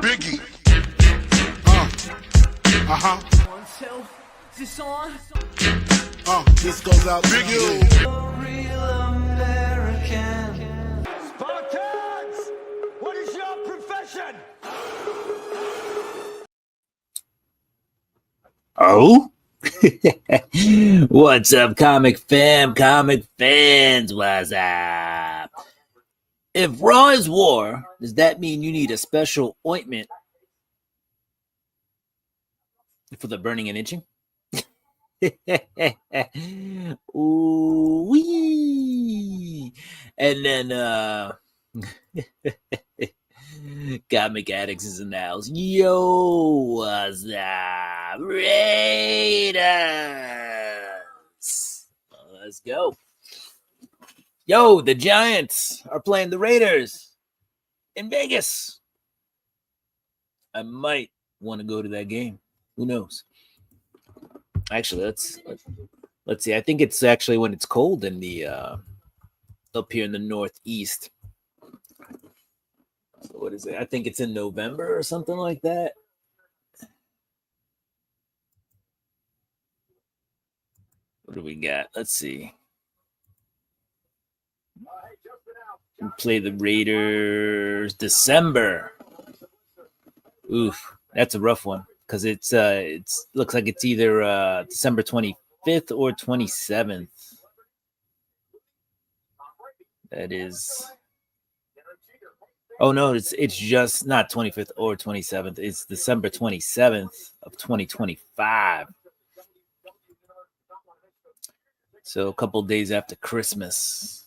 Biggie. This goes out Biggie. Spartans, what is your profession? Oh? What's up, comic fans? What's up? If Raw is war, does that mean you need a special ointment for the burning and itching? Ooh wee. And then Comic Addicts is in the house. Yo, what's up, Raiders? Let's go. Yo, the Giants are playing the Raiders in Vegas. I might want to go to that game. Who knows? Actually, let's see. I think it's actually when it's cold in the up here in the Northeast. So what is it? I think it's in November or something like that. What do we got? Let's see. We play the Raiders December. Oof, that's a rough one because it's looks like it's either December 25th or 27th. That is. Oh no, it's just not 25th or 27th. It's December 27th of 2025. So a couple days after Christmas.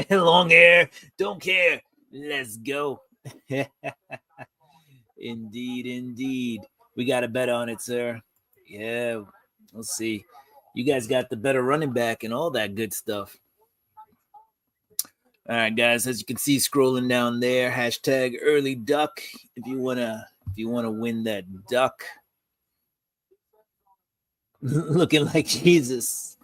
Long hair, don't care. Let's go. Indeed. We got a bet on it, sir. Yeah, we'll see. You guys got the better running back and all that good stuff. All right, guys, as you can see scrolling down there, hashtag early duck. If you wanna win that duck. Looking like Jesus.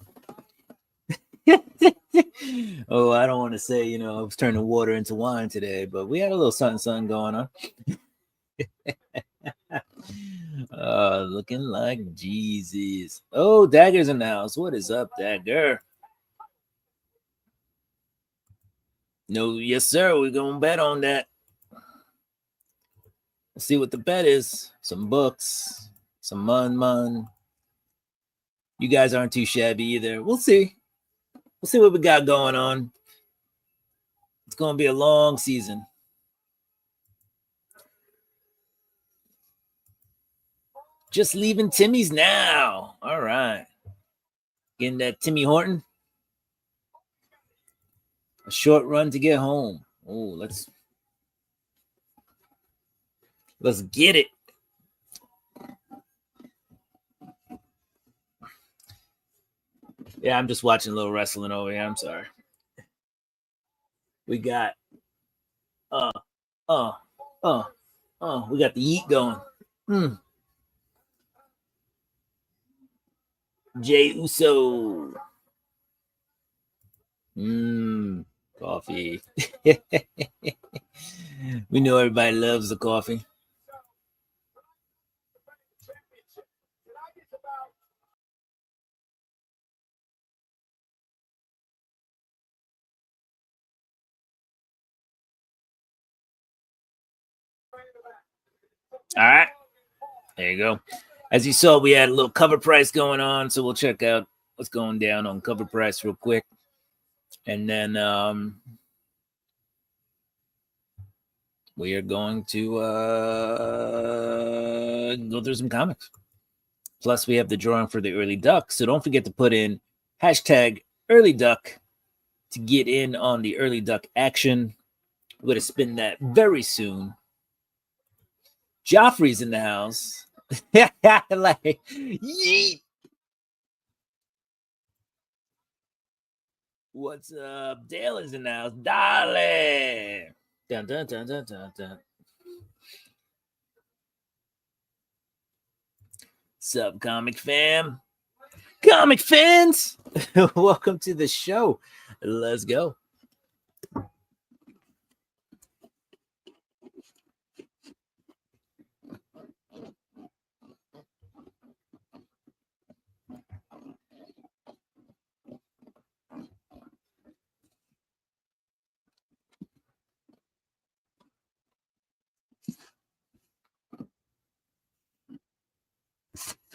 Oh, I don't want to say, I was turning water into wine today, but we had a little something going on. Looking like Jesus. Oh, Dagger's in the house. What is up, Dagger? No, yes, sir. We're going to bet on that. We'll see what the bet is. Some books, some mun. You guys aren't too shabby either. We'll see. We'll see what we got going on. It's going to be a long season. Just leaving Timmy's now. All right. Getting that Timmy Horton. A short run to get home. Oh, let's get it. Yeah, I'm just watching a little wrestling over here. I'm sorry. We got we got the yeet going. Jey Uso. Coffee. We know everybody loves the coffee. All right. There you go. As you saw, we had a little cover price going on, so we'll check out what's going down on cover price real quick. And then we are going to go through some comics. Plus, we have the drawing for the early duck. So don't forget to put in hashtag early duck to get in on the early duck action. We're going to spin that very soon. Joffrey's in the house. Like, yeet. What's up? Dale is in the house. Dale. Dun, dun, dun, dun, dun, dun. Sup, comic fam? Comic fans, welcome to the show. Let's go.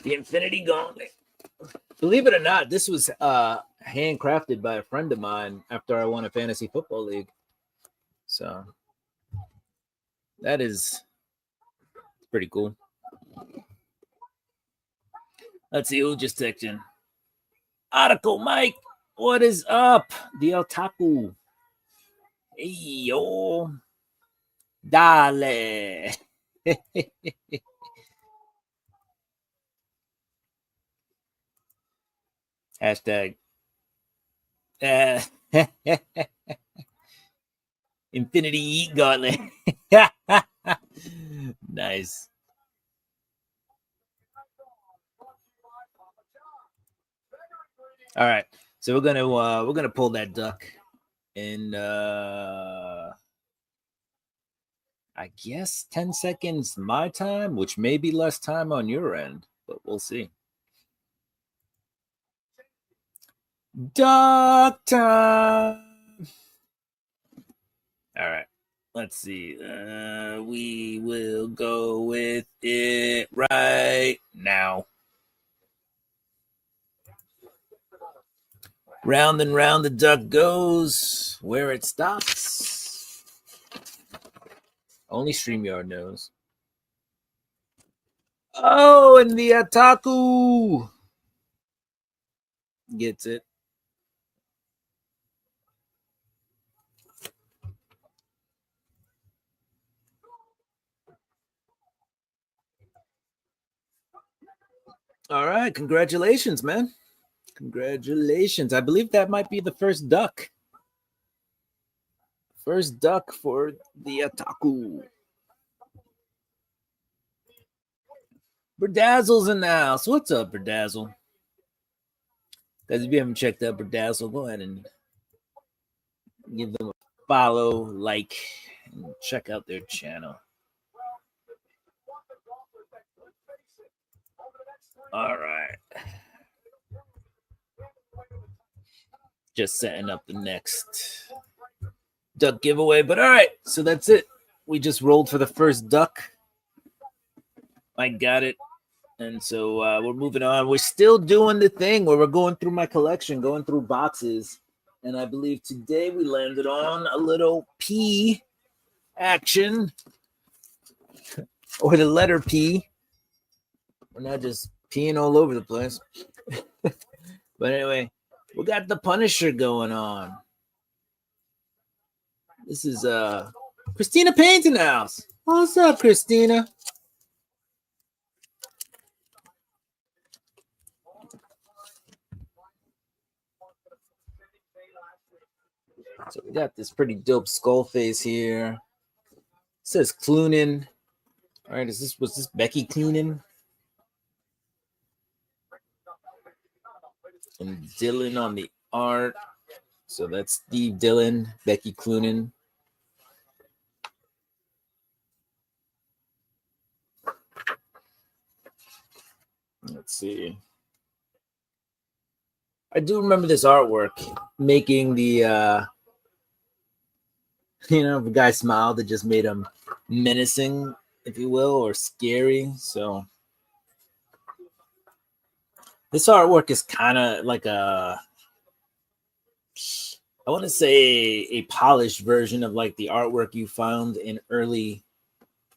The Infinity Gauntlet. Believe it or not, this was handcrafted by a friend of mine after I won a fantasy football league. So that is pretty cool. Let's see who just texted in. Article Mike, what is up? The Otaku. Hey yo. Dale. Hashtag Infinity Eat Gauntlet. Nice. All right, so we're gonna pull that duck, and I guess 10 seconds my time, which may be less time on your end, but we'll see. Duck time. All right, let's see. We will go with it right now. Round and round the duck goes. Where it stops, only StreamYard knows. Oh, and the Otaku gets it. All right, congratulations, man. Congratulations. I believe that might be the first duck. First duck for the Otaku. Berdazzle's in the house. What's up, Berdazzle? Guys, if you haven't checked out Berdazzle, go ahead and give them a follow, like, and check out their channel. All right. Just setting up the next duck giveaway. But all right, so that's it. We just rolled for the first duck. I got it. And so we're moving on. We're still doing the thing where we're going through my collection, going through boxes. And I believe today we landed on a little P action, or the letter P. We're not just peeing all over the place. But anyway, we got the Punisher going on. This is Christina Payne's in the house. What's up, Christina? So we got this pretty dope skull face here. It says Cloonan. All right, was this Becky Cloonan? And Dylan on the art. So that's Steve Dillon, Becky Cloonan. Let's see. I do remember this artwork making the the guy smiled, that just made him menacing, if you will, or scary. So this artwork is kind of like I want to say a polished version of like the artwork you found in early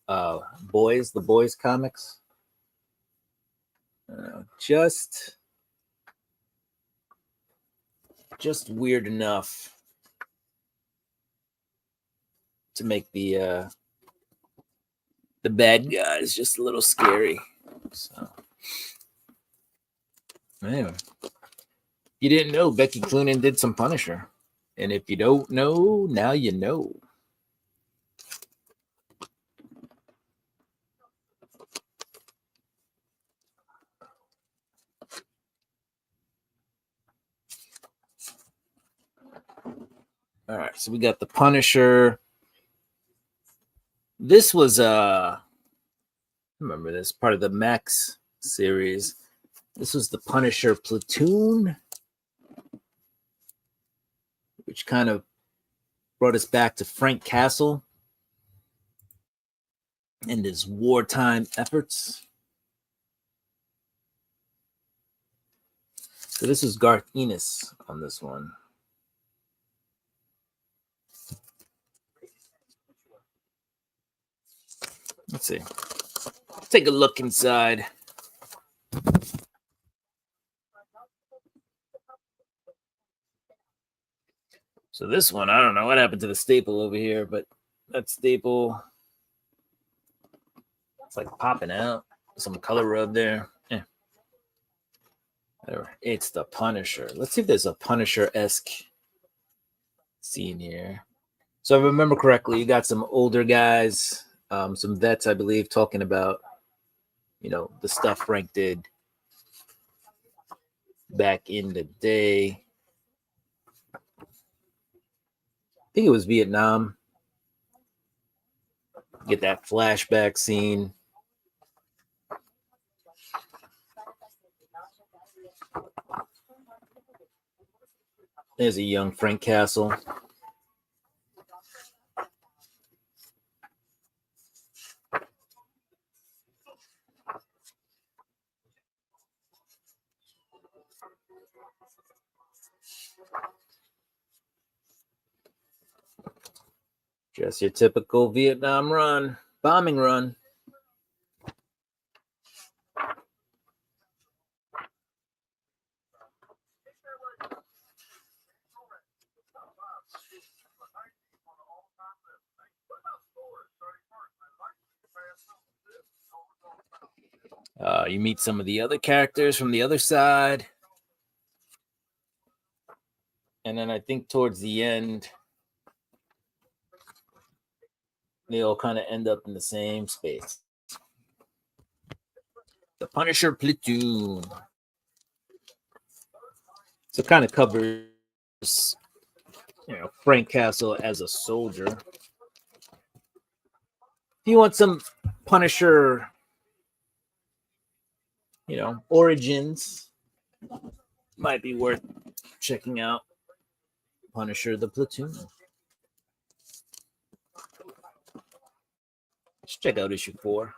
the Boys comics. Just weird enough to make the bad guys just a little scary. So, anyway, you didn't know Becky Cloonan did some Punisher. And if you don't know, now you know. All right, so we got the Punisher. This was remember this part of the Max series. This was the Punisher Platoon, which kind of brought us back to Frank Castle and his wartime efforts. So this is Garth Ennis on this one. Let's see. Let's take a look inside. So this one, I don't know what happened to the staple over here, but that staple, it's like popping out. Some color rub there. Yeah. It's the Punisher. Let's see if there's a Punisher-esque scene here. So if I remember correctly, you got some older guys, some vets, I believe, talking about, you know, the stuff Frank did back in the day. I think it was Vietnam. Get that flashback scene. There's a young Frank Castle. Just your typical Vietnam run, bombing run. You meet some of the other characters from the other side. And then I think towards the end, they all kind of end up in the same space. The Punisher Platoon. So it kind of covers, you know, Frank Castle as a soldier. If you want some Punisher, you know, origins, might be worth checking out Punisher the Platoon. Let's check out issue 4.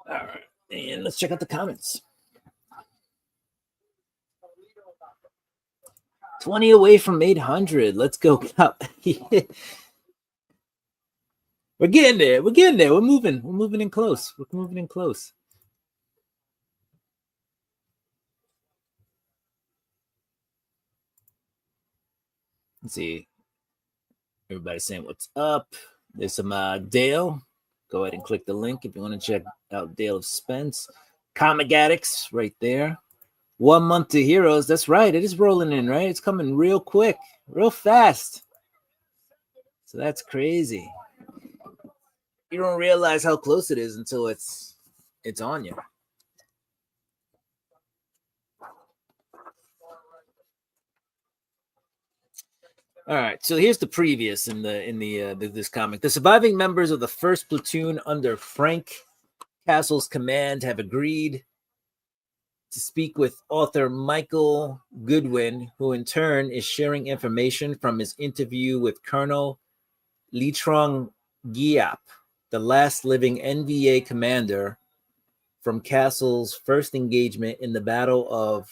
All right, and let's check out the comments. 20 away from 800. Let's go. We're getting there. We're getting there. We're moving. We're moving in close. We're moving in close. Let's see. Everybody's saying what's up. There's some Dale. Go ahead and click the link if you want to check out Dale of Spence. Comic Addicts right there. 1 month to Heroes. That's right. It is rolling in, right? It's coming real quick, real fast. So that's crazy. You don't realize how close it is until it's on you. All right, so here's the previous in this comic. The surviving members of the first platoon under Frank Castle's command have agreed to speak with author Michael Goodwin, who in turn is sharing information from his interview with Colonel Leetrong Giap, the last living NVA commander from Castle's first engagement in the Battle of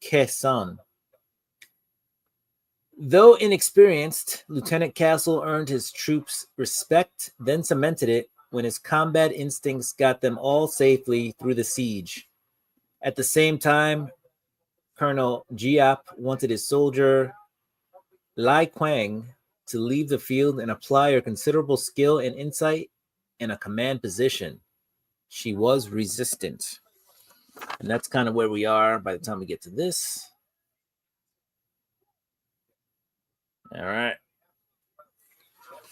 Khe Sanh. Though inexperienced, Lieutenant Castle earned his troops' respect, then cemented it when his combat instincts got them all safely through the siege. At the same time, Colonel Giap wanted his soldier Lai Quang to leave the field and apply her considerable skill and insight in a command position. She was resistant. And that's kind of where we are by the time we get to this. All right.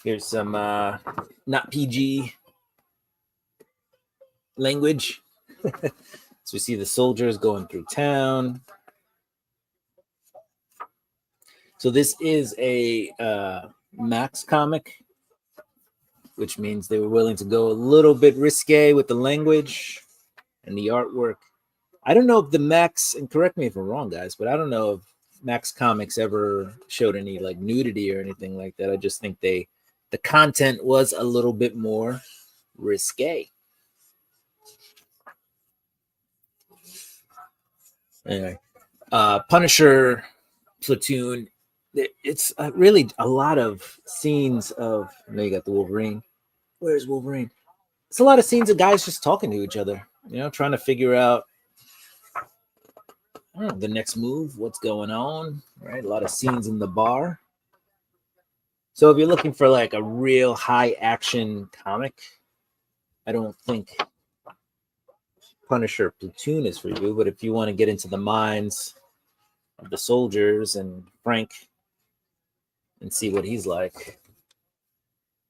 Here's some not PG language. So we see the soldiers going through town. So this is a Max comic, which means they were willing to go a little bit risque with the language and the artwork. I don't know if the Max, and correct me if I'm wrong, guys, but I don't know if Max Comics ever showed any like nudity or anything like that. I just think the content was a little bit more risque. Anyway, Punisher Platoon. It's really a lot of scenes of. I know you got the Wolverine. Where's Wolverine? It's a lot of scenes of guys just talking to each other. You know, trying to figure out the next move, what's going on. Right, a lot of scenes in the bar. So if you're looking for like a real high action comic, I don't think Punisher Platoon is for you. But if you want to get into the minds of the soldiers and Frank and see what he's like,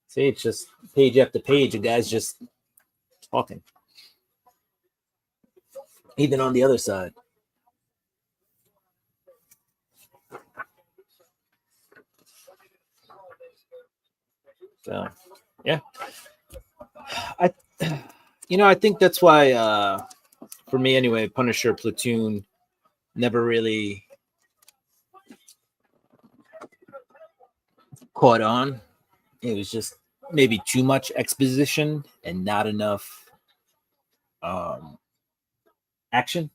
see, it's just page after page, a guy's just talking. Even on the other side. So, yeah. I think that's why, for me anyway, Punisher Platoon never really caught on. It was just maybe too much exposition and not enough action.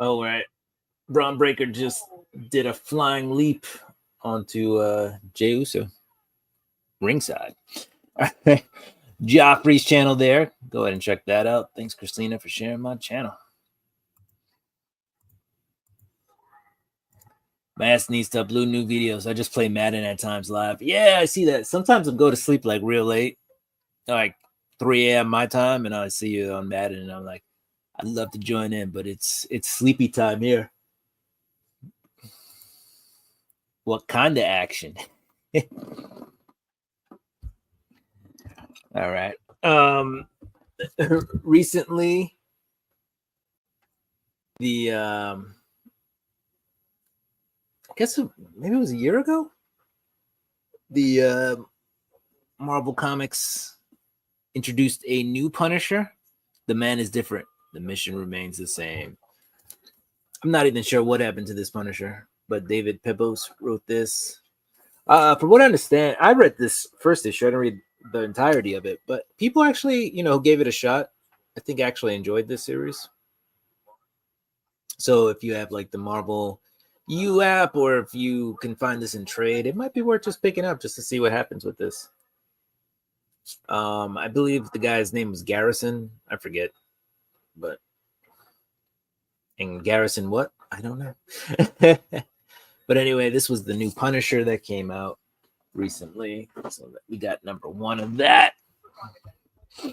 Oh, right. Braun Breaker just did a flying leap onto Jey Uso ringside. Joffrey's channel there. Go ahead and check that out. Thanks, Christina, for sharing my channel. My ass needs to upload new videos. I just play Madden at times live. Yeah, I see that. Sometimes I'll go to sleep like real late, like 3 a.m. my time, and I see you on Madden, and I'm like, I'd love to join in, but it's sleepy time here. What kind of action? All right. Recently, the I guess maybe it was a year ago, the Marvel Comics introduced a new Punisher. The man is different. The mission remains the same. I'm not even sure what happened to this Punisher, but David Pepose wrote this. From what I understand, I read this first issue. I didn't read the entirety of it, but people actually, gave it a shot. I think actually enjoyed this series. So if you have like the Marvel U app, or if you can find this in trade, it might be worth just picking up just to see what happens with this. I believe the guy's name was Garrison. I forget, and Garrison what? I don't know. But anyway, this was the new Punisher that came out recently. So we got number 1 of that. All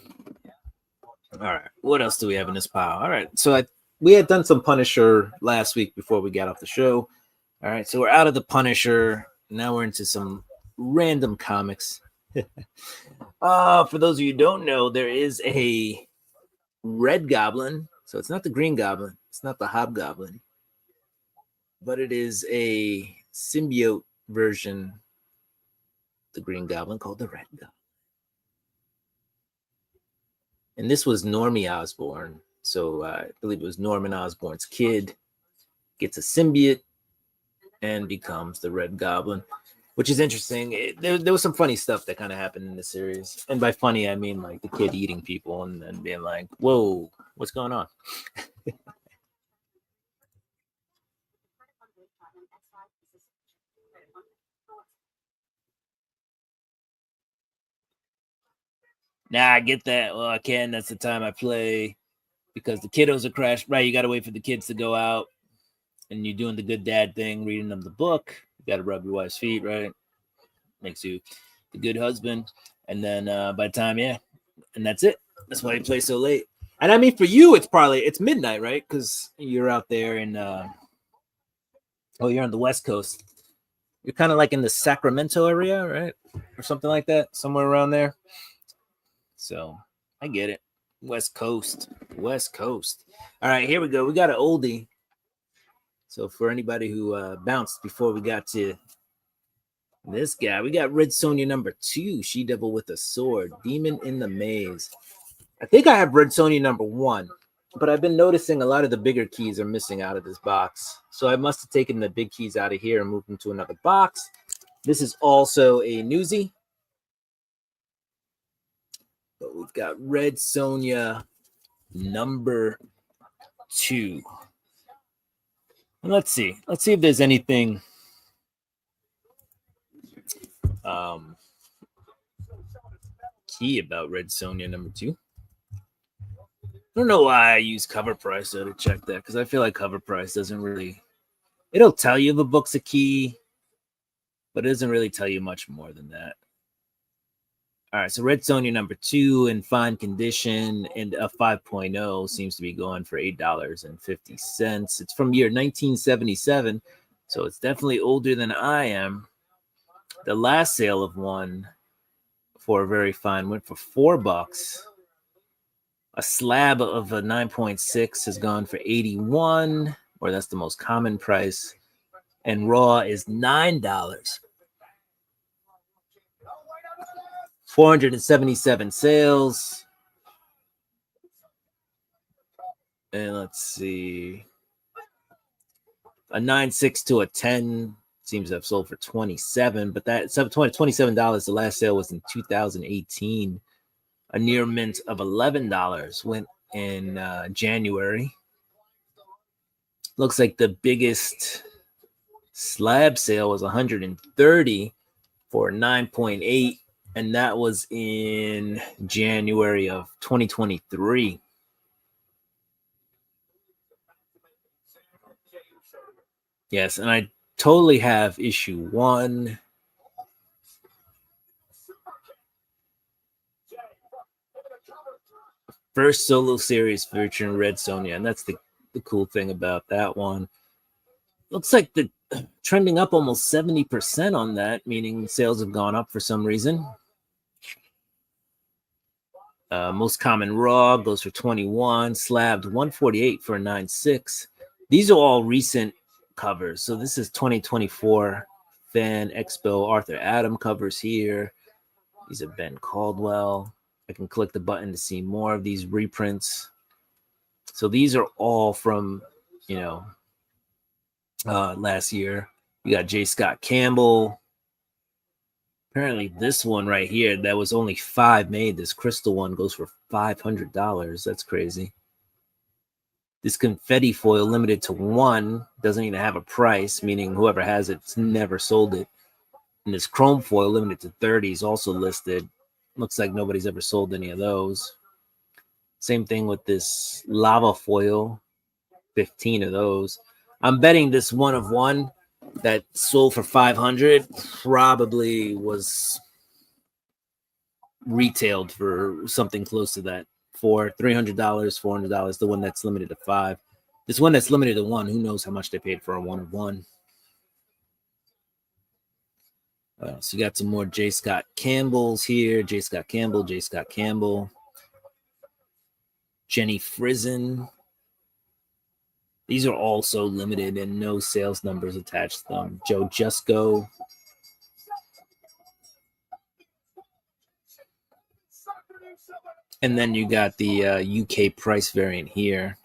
right. What else do we have in this pile? All right. So we had done some Punisher last week before we got off the show. All right. So we're out of the Punisher. Now we're into some random comics. For those of you who don't know, there is a Red Goblin. So it's not the Green Goblin. It's not the Hobgoblin. But it is a symbiote version of the Green Goblin called the Red Goblin. And this was Normie Osborn. So I believe it was Norman Osborn's kid. Gets a symbiote and becomes the Red Goblin, which is interesting. There was some funny stuff that kind of happened in the series. And by funny, I mean like the kid eating people and then being like, whoa, what's going on? Nah, I get that. Well, I can. That's the time I play because the kiddos are crashed. Right, you got to wait for the kids to go out, and you're doing the good dad thing, reading them the book. You got to rub your wife's feet, right? Makes you the good husband. And then by the time, yeah, and that's it. That's why you play so late. And I mean, for you, it's midnight, right? Because you're out there in you're on the West Coast. You're kind of like in the Sacramento area, right? Or something like that, somewhere around there. So I get it. West Coast. All right, here we go. We got an oldie. So for anybody who bounced before we got to this guy, we got Red Sonja number 2, She Devil with a Sword, Demon in the Maze. I think I have Red Sonja number 1, but I've been noticing a lot of the bigger keys are missing out of this box. So I must have taken the big keys out of here and moved them to another box. This is also a newsie. But we've got Red Sonja number 2. And let's see if there's anything key about Red Sonja number 2. I don't know why I use cover price though to check that, because I feel like cover price doesn't really, it'll tell you the book's a key, but it doesn't really tell you much more than that. All right, so Red Sonja number 2 in fine condition and a 5.0 seems to be going for $8.50. It's from year 1977, so it's definitely older than I am. The last sale of one for a very fine went for $4. A slab of a 9.6 has gone for $81, or that's the most common price, and raw is $9. 477 sales. And let's see. A 9.6 to a 10 seems to have sold for $27, but that's $27. The last sale was in 2018. A near mint of $11 went in January. Looks like the biggest slab sale was $130 for 9.8. And that was in January of 2023. Yes, and I totally have issue 1. First solo series featuring Red Sonja, and that's the cool thing about that one. Looks like the trending up almost 70% on that, meaning sales have gone up for some reason. Most common raw goes for $21, slabbed $148 for a 9.6. These are all recent covers. So this is 2024 Fan Expo Arthur Adam covers here. These are Ben Caldwell. I can click the button to see more of these reprints. So these are all from, last year. You got J. Scott Campbell. Apparently this one right here, that was only 5 made. This crystal one goes for $500. That's crazy. This confetti foil limited to 1 doesn't even have a price, meaning whoever has it's never sold it. And this chrome foil limited to 30 is also listed. Looks like nobody's ever sold any of those. Same thing with this lava foil, 15 of those. I'm betting this 1 of 1 that sold for $500 probably was retailed for something close to that, for $300, $400. The one that's limited to 5. This one that's limited to 1, who knows how much they paid for a 1 of 1. So you got some more J. Scott Campbells here. J. Scott Campbell, Jenny Frizen. These are also limited and no sales numbers attached to them. Joe Jusko. And then you got the UK price variant here.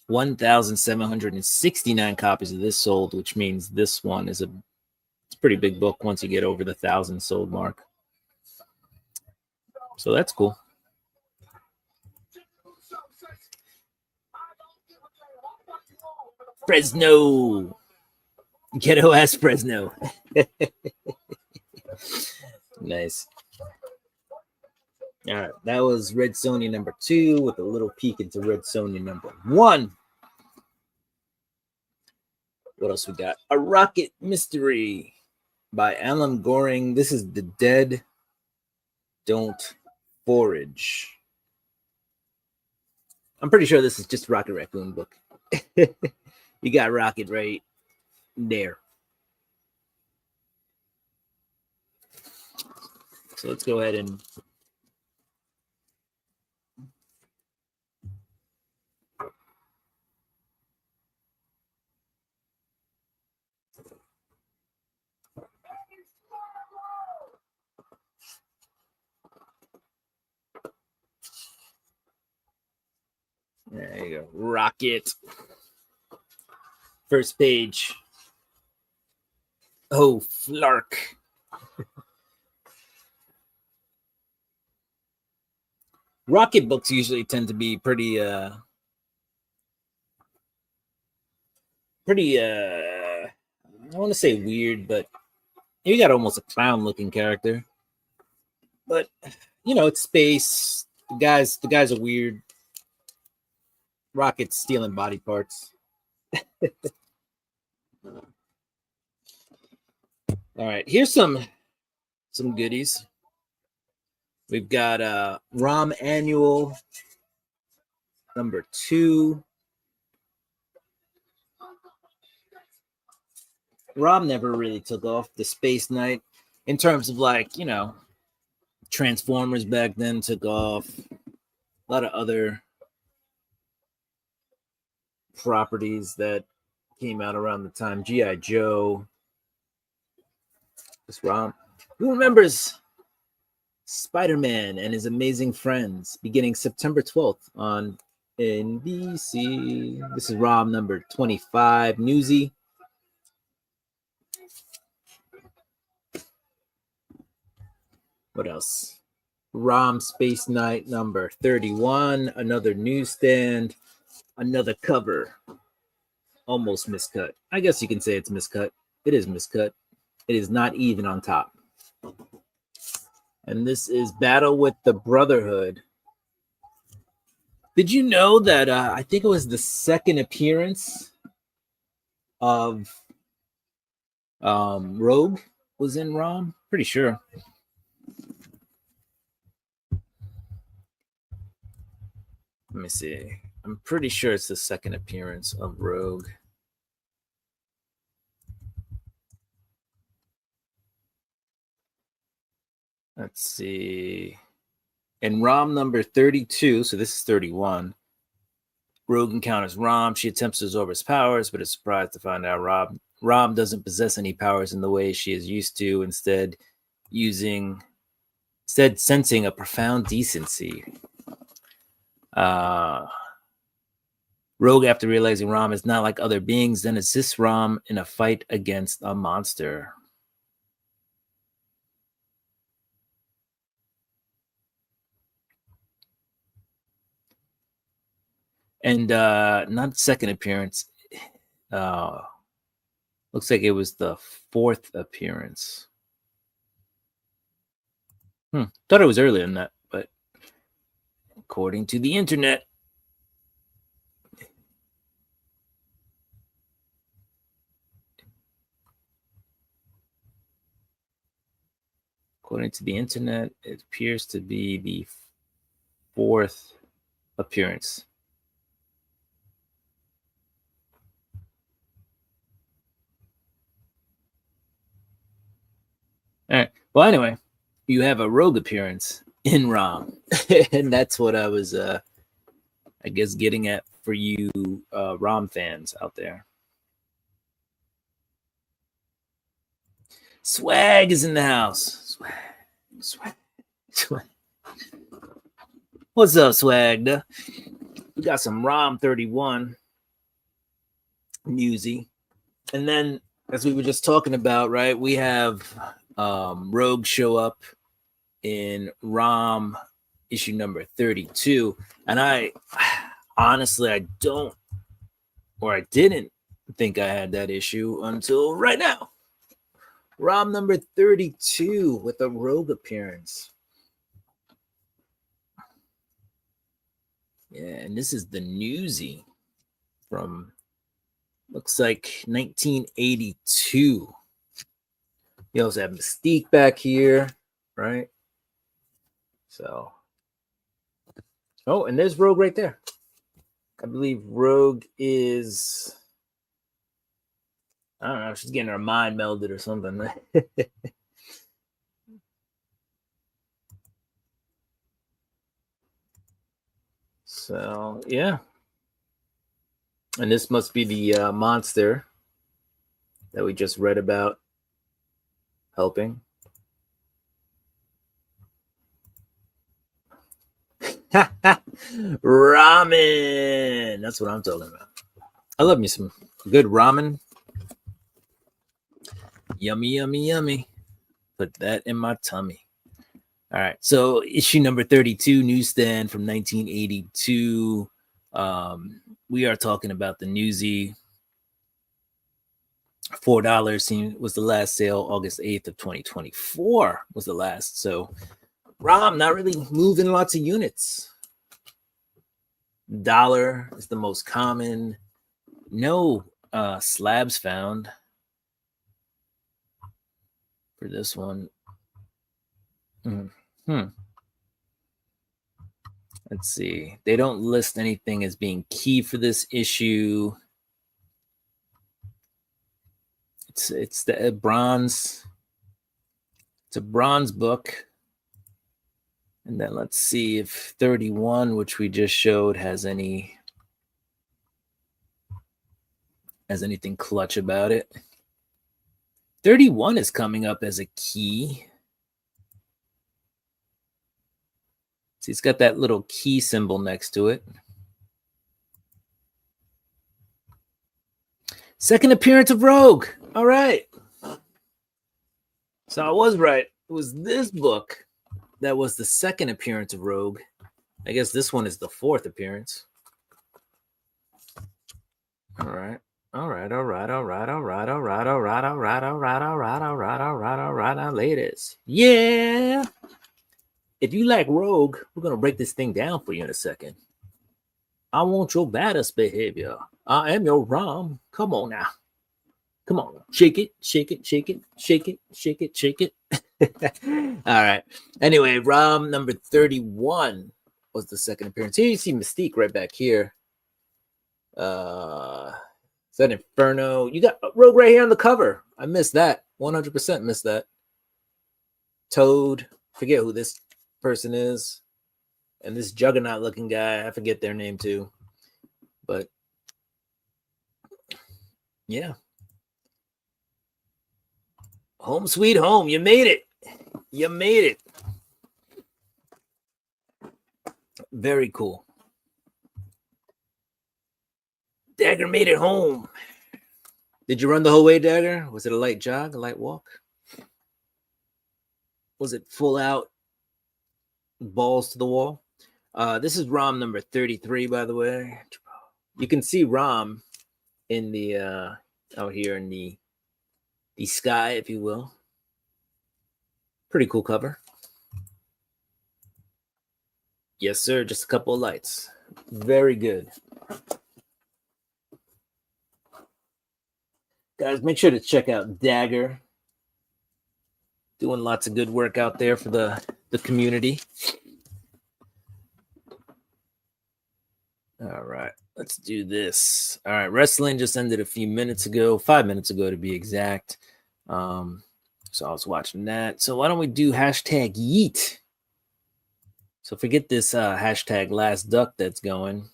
1,769 copies of this sold, which means this one is it's a pretty big book once you get over the 1,000 sold mark. So that's cool. Fresno. Ghetto ass Fresno. Nice. All right, that was Red Sonja number 2 with a little peek into Red Sonja number 1. What else we got? A Rocket Mystery by Alan Goring. This is The Dead Don't Forage. I'm pretty sure this is just Rocket Raccoon book. You got Rocket right there. So let's go ahead and there you go. Rocket. First page. Oh, Flark. Rocket books usually tend to be pretty I want to say weird, but you got almost a clown looking character. But it's space. The guys are weird. Rocket's stealing body parts. All right, here's some goodies. We've got ROM Annual number 2. ROM never really took off the Space Knight in terms of Transformers back then took off. A lot of other properties that came out around the time. G.I. Joe. This ROM. Who remembers Spider-Man and His Amazing Friends beginning September 12th on NBC? This is ROM number 25. Newsy. What else? ROM Space Knight number 31. Another newsstand. Another cover. Almost miscut. I guess you can say it's miscut. It is miscut. It is not even on top. And this is Battle with the Brotherhood. Did you know that I think it was the second appearance of Rogue was in ROM? Pretty sure. Let me see. I'm pretty sure it's the second appearance of Rogue. Let's see. In ROM number 32, so this is 31, Rogue encounters ROM. She attempts to absorb his powers, but is surprised to find out ROM doesn't possess any powers in the way she is used to, instead sensing a profound decency. Rogue, after realizing ROM is not like other beings, then assists ROM in a fight against a monster. And not second appearance. Looks like it was the fourth appearance. Thought it was earlier than that, but according to the internet. According to the internet, it appears to be the fourth appearance. All right. Well, anyway, you have a Rogue appearance in ROM, and that's what I was, I guess, getting at for you ROM fans out there. Swag is in the house. Swag. What's up, Swag? We got some ROM 31 Newsy, and then as we were just talking about, right? We have Rogue show up in ROM issue number 32, and I didn't think I had that issue until right now. ROM number 32 with a Rogue appearance. Yeah, and this is the Newsy from, looks like 1982. You also have Mystique back here, right? So, oh, and there's Rogue right there. I believe Rogue is, I don't know, she's getting her mind melded or something. So, yeah. And this must be the monster that we just read about helping. Ramen. That's what I'm talking about. I love me some good ramen. Yummy, yummy, yummy. Put that in my tummy. All right. So issue number 32, newsstand from 1982. We are talking about the Newsy. $4 was the last sale. August 8th of 2024 was the last. So ROM not really moving lots of units. Dollar is the most common. No slabs found for this one. Let's see. They don't list anything as being key for this issue. It's the bronze. It's a bronze book. And then let's see if 31, which we just showed, has anything clutch about it. 31 is coming up as a key. See, it's got that little key symbol next to it. Second appearance of Rogue. All right. So I was right. It was this book that was the second appearance of Rogue. I guess this one is the fourth appearance. All right. Ladies. Yeah. If you like Rogue, we're going to break this thing down for you in a second. I want your baddest behavior. I am your ROM. Come on now. Come on. Shake it, shake it, shake it, shake it, shake it, shake it. All right. Anyway, ROM number 31 was the second appearance. Here you see Mystique right back here. Is that Inferno? You got Rogue right here on the cover. I missed that. 100% missed that. Toad. Forget who this person is. And this Juggernaut looking guy. I forget their name too. But yeah. Home sweet home. You made it. You made it. Very cool. Dagger made it home. Did you run the whole way, Dagger? Was it a light jog, a light walk? Was it full out balls to the wall? This is ROM number 33, by the way. You can see ROM in the out here in the sky, if you will. Pretty cool cover. Yes, sir. Just a couple of lights. Very good. Guys, make sure to check out Dagger. Doing lots of good work out there for the community. All right, let's do this. All right, wrestling just ended a few minutes ago, 5 minutes ago to be exact. So I was watching that. So why don't we do hashtag yeet? So forget this hashtag last duck that's going.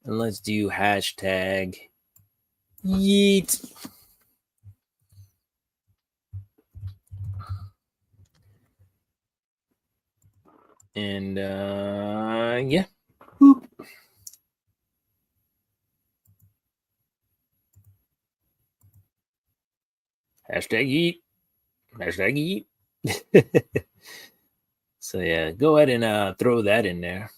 And let's do hashtag yeet. And yeah. Woo. Hashtag yeet. Hashtag yeet. So yeah, go ahead and throw that in there.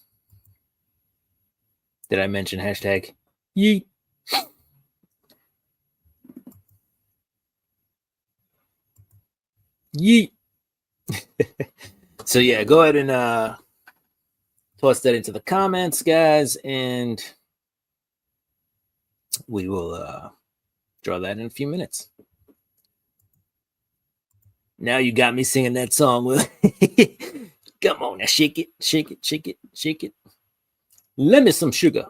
Did I mention hashtag yeet? Yeet. So yeah, go ahead and toss that into the comments, guys, and we will draw that in a few minutes. Now you got me singing that song. Come on, now shake it, shake it, shake it, shake it. Lend me some sugar.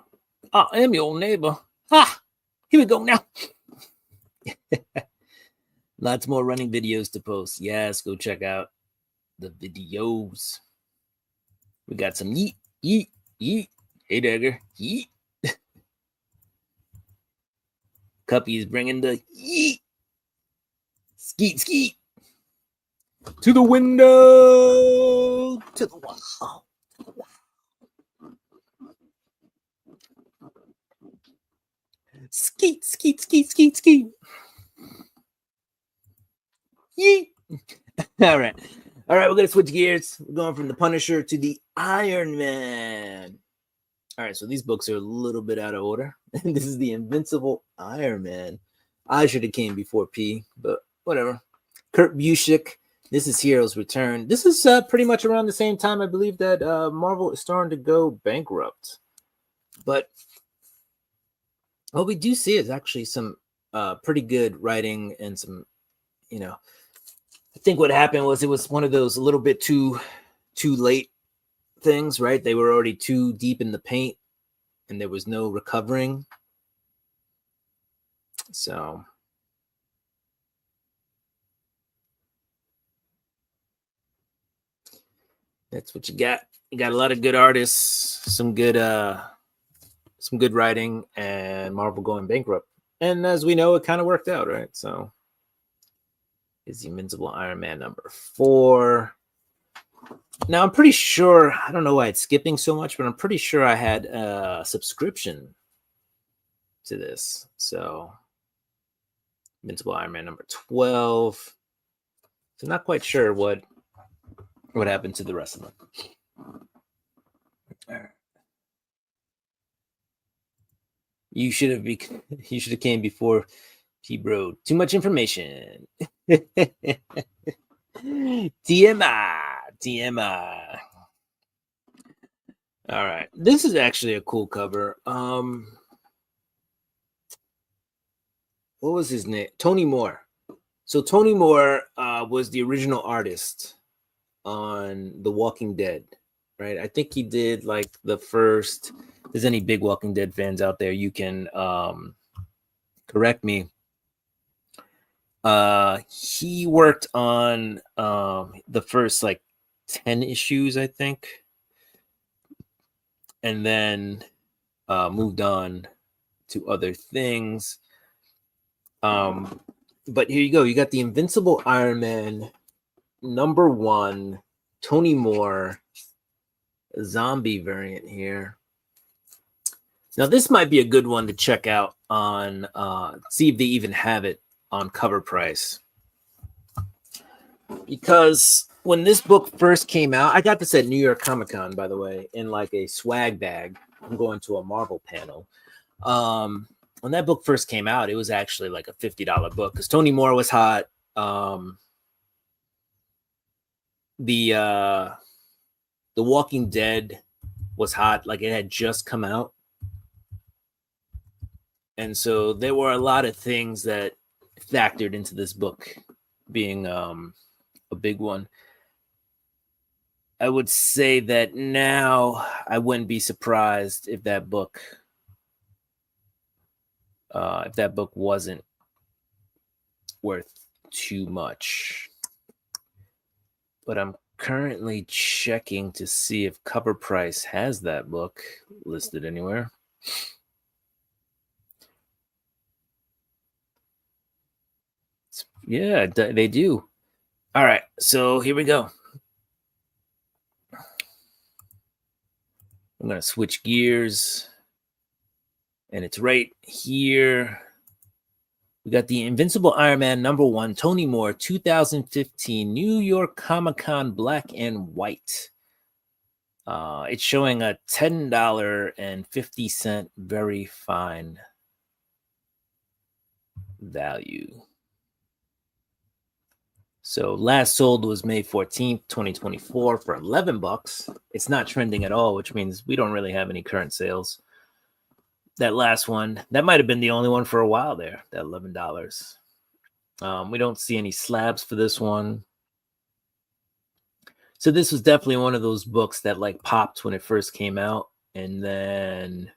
I am your neighbor. Ah, here we go now. Lots more running videos to post. Yes, go check out the videos. We got some yeet, yeet, yeet. Hey, Dagger, yeet. Cuppy is bringing the yeet. Skeet, skeet. To the window. To the wall. Skeet, skeet, skeet, skeet, skeet. Yeet. All right. All right, we're going to switch gears. We're going from the Punisher to the Iron Man. All right, so these books are a little bit out of order. This is the Invincible Iron Man. I should have came before P, but whatever. Kurt Busiek. This is Heroes Return. This is pretty much around the same time, I believe, that Marvel is starting to go bankrupt. But what we do see is actually some pretty good writing and some, you know, I think what happened was it was one of those a little bit too late things, right? They were already too deep in the paint and there was no recovering. So that's what you got. You got a lot of good artists, some good writing, and Marvel going bankrupt. And as we know, it kind of worked out, right? So is the Invincible Iron Man #4. Now, I'm pretty sure, I don't know why it's skipping so much, but I'm pretty sure I had a subscription to this. So Invincible Iron Man #12. So not quite sure what happened to the rest of them. All right. You should have came before P bro. Too much information. TMI. All right. This is actually a cool cover. What was his name? Tony Moore. So Tony Moore was the original artist on The Walking Dead, right? I think he did like the first. If there's any big Walking Dead fans out there, you can correct me. He worked on the first like 10 issues, I think, and then moved on to other things. But here you go. You got the Invincible Iron Man #1, Tony Moore, zombie variant here. Now, this might be a good one to check out on, see if they even have it on Cover Price. Because when this book first came out, I got this at New York Comic Con, by the way, in like a swag bag. I'm going to a Marvel panel. When that book first came out, it was actually like a $50 book because Tony Moore was hot. The Walking Dead was hot, like it had just come out. And so there were a lot of things that factored into this book being a big one. I would say that now I wouldn't be surprised if that book wasn't worth too much. But I'm currently checking to see if Cover Price has that book listed anywhere. Yeah, they do. All right, so here we go. I'm going to switch gears. And it's right here. We got the Invincible Iron Man #1, Tony Moore, 2015, New York Comic Con, black and white. It's showing a $10.50 very fine value. So last sold was May 14th, 2024 for $11. It's not trending at all, which means we don't really have any current sales. That last one, that might have been the only one for a while there, that $11. We don't see any slabs for this one. So this was definitely one of those books that like popped when it first came out and then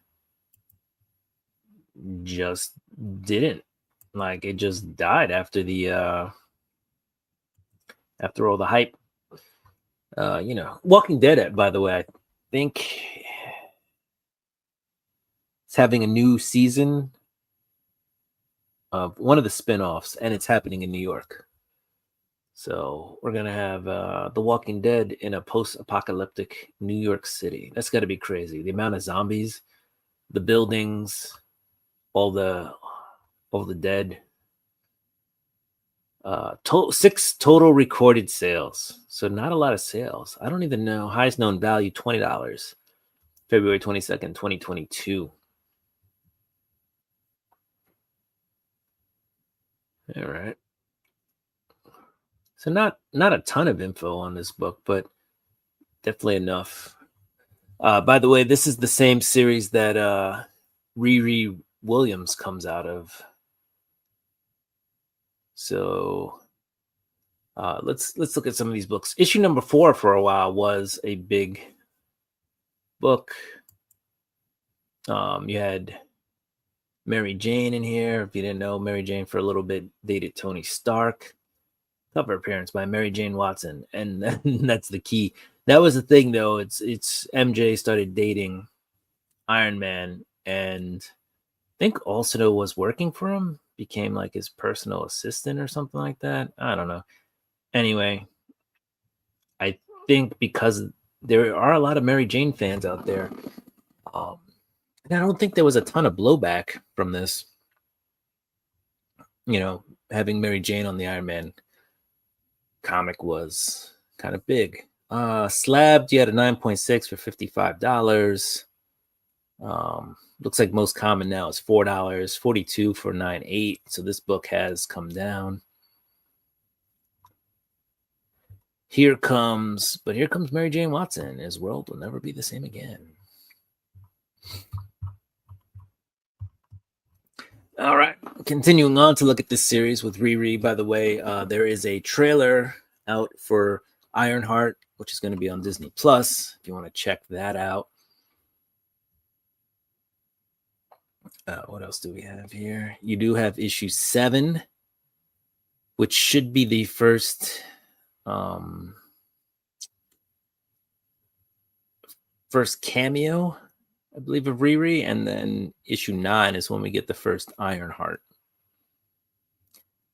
just didn't. Like it just died after the after all the hype. Walking Dead, by the way, I think it's having a new season of one of the spin-offs, and it's happening in New York. So we're gonna have The Walking Dead in a post-apocalyptic New York City. That's got to be crazy. The amount of zombies, the buildings, all the dead. 6 total recorded sales. So not a lot of sales. I don't even know. Highest known value $20. February 22nd, 2022. All right. So not a ton of info on this book, but definitely enough. By the way, this is the same series that Riri Williams comes out of. So let's look at some of these books. Issue number 4 for a while was a big book. You had Mary Jane in here. If you didn't know, Mary Jane for a little bit dated Tony Stark. Cover appearance by Mary Jane Watson, and that's the key. That was the thing, though. It's MJ started dating Iron Man, and I think also was working for him. Became like his personal assistant or something like that. I don't know. Anyway, I think because there are a lot of Mary Jane fans out there, and I don't think there was a ton of blowback from this. Having Mary Jane on the Iron Man comic was kind of big. Slabbed, you had a 9.6 for $55. Looks like most common now is $4, 42 for 9.8. So this book has come down. Here comes Mary Jane Watson. His world will never be the same again. All right, continuing on to look at this series with Riri. By the way, there is a trailer out for Ironheart, which is going to be on Disney Plus. If you want to check that out. What else do we have here? You do have issue 7, which should be the first cameo, I believe, of Riri, and then issue 9 is when we get the first Ironheart.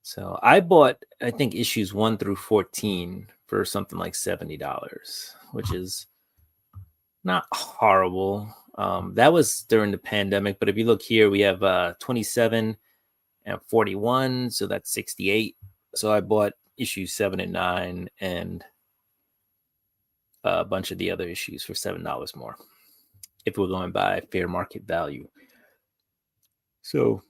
So I bought, I think, issues 1 through 14 for something like $70, which is not horrible. That was during the pandemic, but if you look here, we have 27 and 41, so that's 68. So I bought issues 7 and 9 and a bunch of the other issues for $7 more, if we're going by fair market value. So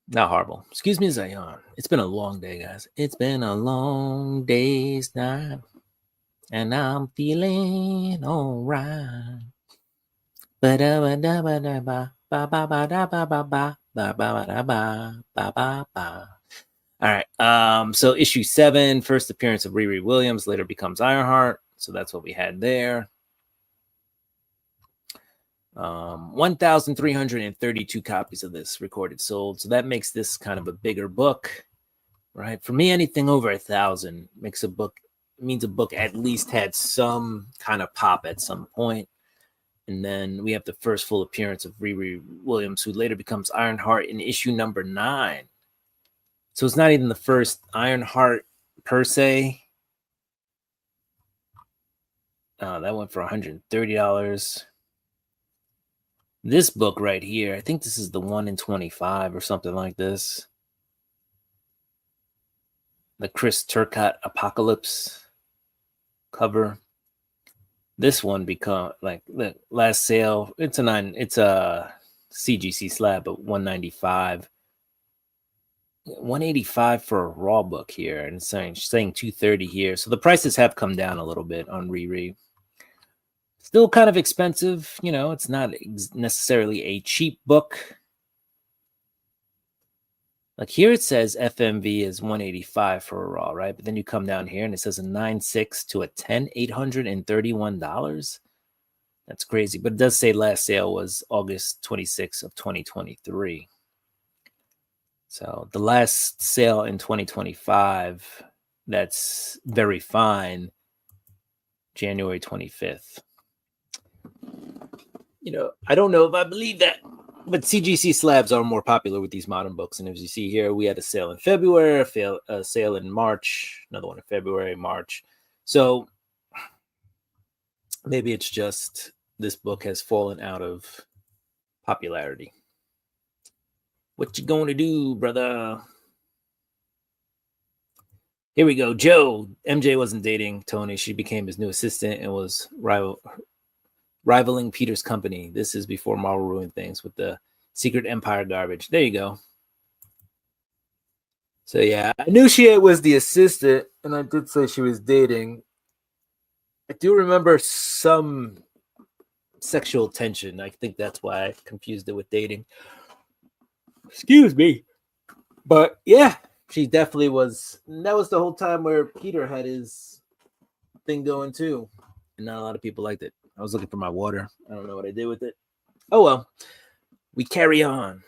not horrible. Excuse me as I yawn. It's been a long day, guys. It's been a long day's night, and I'm feeling all right. All right. So issue 7, first appearance of Riri Williams, later becomes Ironheart. So that's what we had there. 1,332 copies of this recorded sold. So that makes this kind of a bigger book, right? For me, anything over 1,000 means a book at least had some kind of pop at some point. And then we have the first full appearance of Riri Williams, who later becomes Ironheart in issue number 9. So it's not even the first Ironheart per se. That went for $130. This book right here, I think this is the 1 in 25 or something like this. The Chris Turcotte Apocalypse cover. This one become like the last sale. It's a CGC slab, but $195. $185 for a raw book here, and saying $230 here. So the prices have come down a little bit on Riri. Still kind of expensive, you know. It's not necessarily a cheap book. Like here it says FMV is $185 for a raw, right? But then you come down here and it says a 9.6 to a 10, $831. That's crazy. But it does say last sale was August 26th of 2023. So the last sale in 2025, that's very fine, January 25th. You know, I don't know if I believe that, but CGC slabs are more popular with these modern books. And as you see here, we had a sale in February, a sale in March, another one in February, March. So maybe it's just this book has fallen out of popularity. What you going to do, brother? Here we go. Joe. MJ wasn't dating Tony. She became his new assistant and was rivaling Peter's company. This is before Marvel ruined things with the Secret Empire garbage. There you go. So yeah, I knew she was the assistant, and I did say she was dating. I do remember some sexual tension. I think that's why I confused it with dating. Excuse me. But yeah, she definitely was. And that was the whole time where Peter had his thing going too. And not a lot of people liked it. I was looking for my water. I don't know what I did with it. Oh well. We carry on.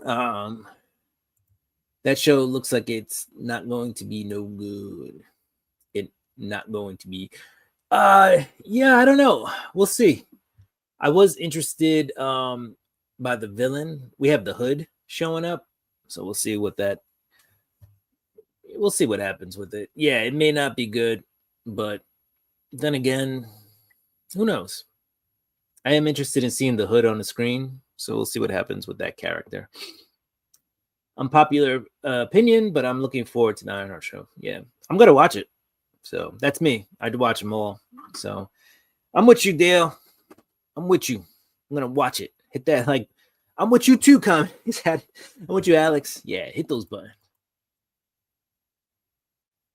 That show looks like it's not going to be no good. It not going to be. Yeah, I don't know. We'll see. I was interested by the villain. We have the Hood showing up, so we'll see what happens with it. Yeah, it may not be good, but then again, who knows? I am interested in seeing the Hood on the screen, so we'll see what happens with that character. Unpopular opinion, but I'm looking forward to the Ironheart show. Yeah, I'm gonna watch it. So that's me. I'd watch them all. So I'm with you, Dale. I'm with you. I'm gonna watch it. Hit that like. I'm with you too, Con. I'm with you, Alex. Yeah, hit those buttons.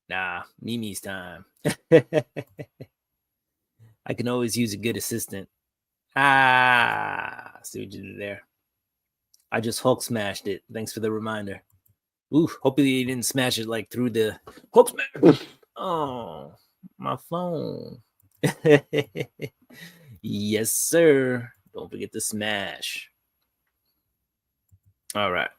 Nah, Mimi's time. I can always use a good assistant. See what you did there. I just Hulk smashed it. Thanks for the reminder. Ooh, hopefully you didn't smash it like through the Hulk smash. Oh, my phone. Yes, sir. Don't forget to smash. All right.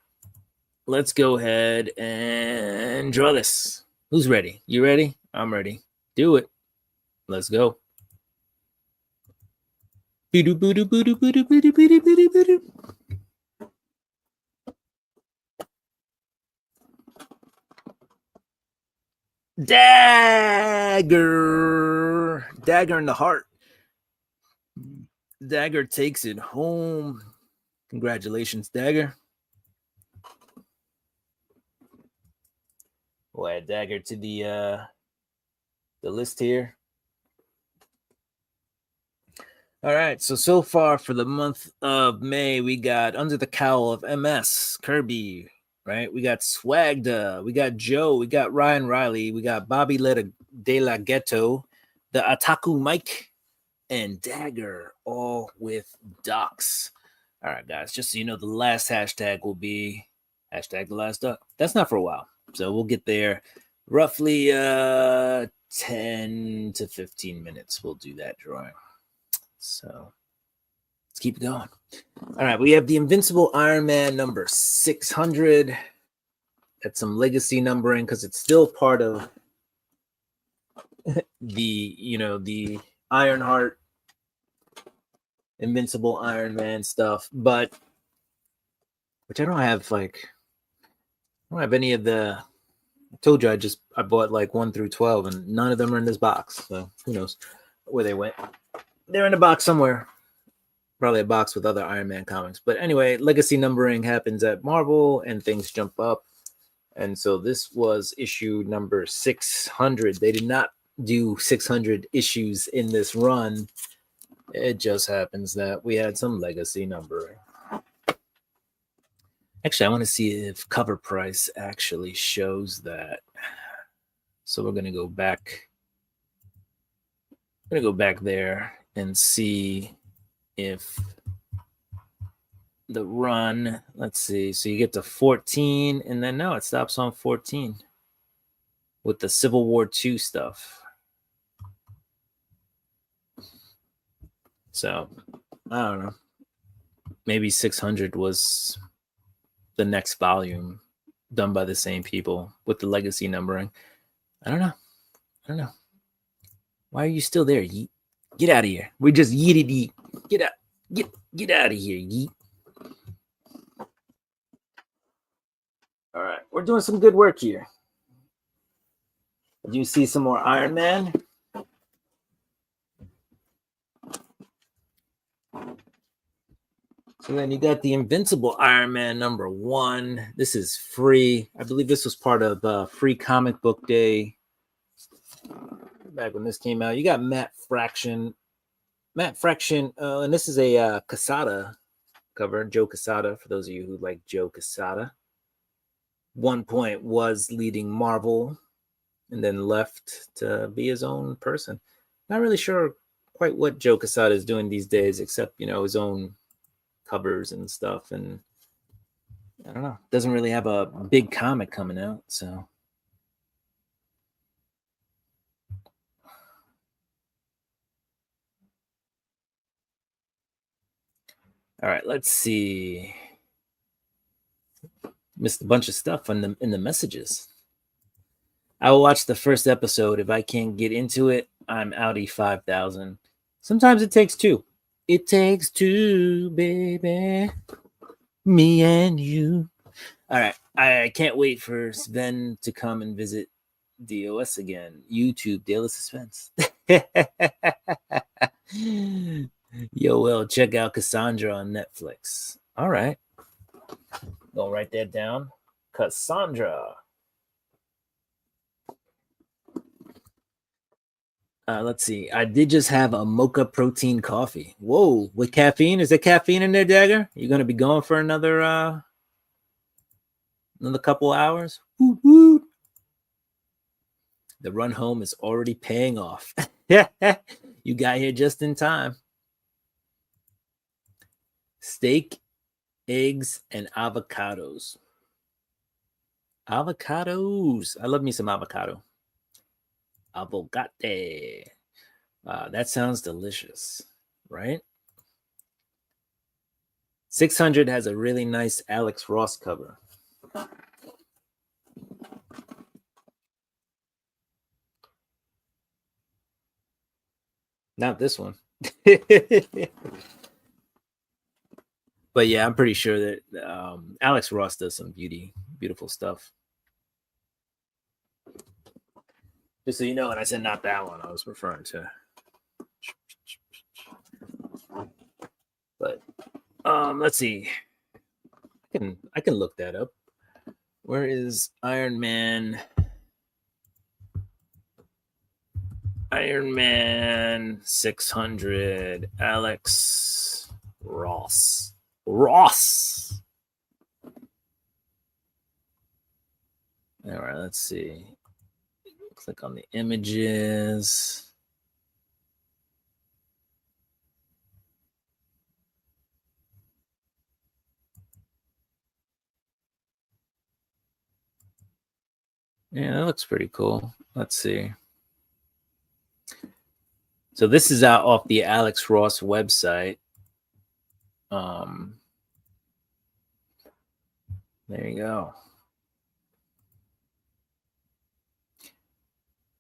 Let's go ahead and draw this. Who's ready? You ready? I'm ready. Do it. Let's go. Dagger in the heart. Dagger takes it home. Congratulations, Dagger. We'll add Dagger to the list here. All right, so far for the month of May, we got Under the Cowl of MS, Kirby, right? We got Swagda, we got Joe, we got Ryan Riley, we got Bobby De La Ghetto, the Ataku Mike, and Dagger, all with docs. All right, guys, just so you know, the last hashtag will be hashtag the last duck. That's not for a while, so we'll get there roughly 10 to 15 minutes. We'll do that drawing. So let's keep going. All right, we have the Invincible Iron Man number 600. That's some legacy numbering because it's still part of the Ironheart Invincible Iron Man stuff, but which I don't have any of the. I told you I bought like 1 through 12, and none of them are in this box. So who knows where they went? They're in a box somewhere. Probably a box with other Iron Man comics. But anyway, legacy numbering happens at Marvel and things jump up. And so this was issue number 600. They did not do 600 issues in this run. It just happens that we had some legacy numbering. Actually, I want to see if cover price actually shows that. So we're going to go back. I'm going to go back there and see if the run, let's see. So you get to 14 and then no, it stops on 14 with the Civil War II stuff. So I don't know. Maybe 600 was the next volume done by the same people with the legacy numbering. I don't know. Why are you still there, Yeet? Get out of here. We just yeeted Yeet. Get out of here, Yeet. All right, we're doing some good work here. Did you see some more Iron Man? So then you got the Invincible Iron Man #1. This is free. I believe this was part of Free Comic Book Day back when this came out. You got Matt Fraction, and this is a Quesada cover, Joe Quesada, for those of you who like Joe Quesada. One point was leading Marvel and then left to be his own person. Not really sure quite what Joe Quesada is doing these days, except, his own covers and stuff. And I don't know, doesn't really have a big comic coming out. So all right, let's see. Missed a bunch of stuff in the messages. I will watch the first episode. If I can't get into it, I'm outie 5,000. Sometimes it takes two. It takes two, baby. Me and you. All right. I can't wait for Sven to come and visit DOS again. YouTube, Daily Suspense. Yo, well, check out Cassandra on Netflix. All right. Go write that down. Cassandra. Let's see. I did just have a mocha protein coffee. Whoa, with caffeine? Is there caffeine in there, Dagger? You're gonna be going for another couple hours? Woo-hoo. The run home is already paying off. You got here just in time. Steak, eggs, and avocados. Avocados. I love me some avocado. Avocate. That sounds delicious, right? 600 has a really nice Alex Ross cover. Not this one. But yeah, I'm pretty sure that Alex Ross does some beautiful stuff. Just so you know, and I said not that one, I was referring to. But let's see. I can look that up. Where is Iron Man? Iron Man 600, Alex Ross. Ross. All right, let's see. Click on the images. Yeah, that looks pretty cool. Let's see. So this is out off the Alex Ross website. There you go.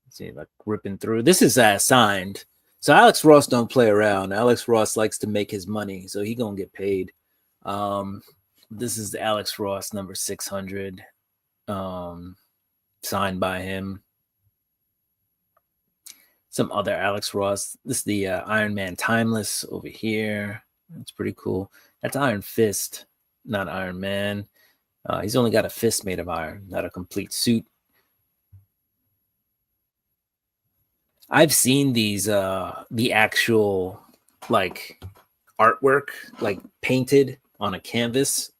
Let's see if I'm ripping through. This is signed. So Alex Ross don't play around. Alex Ross likes to make his money, so he gonna get paid. This is the Alex Ross number 600, signed by him. Some other Alex Ross. This is the Iron Man Timeless over here. That's pretty cool. That's Iron Fist, not Iron Man. He's only got a fist made of iron, not a complete suit. I've seen these, the actual like artwork, like painted on a canvas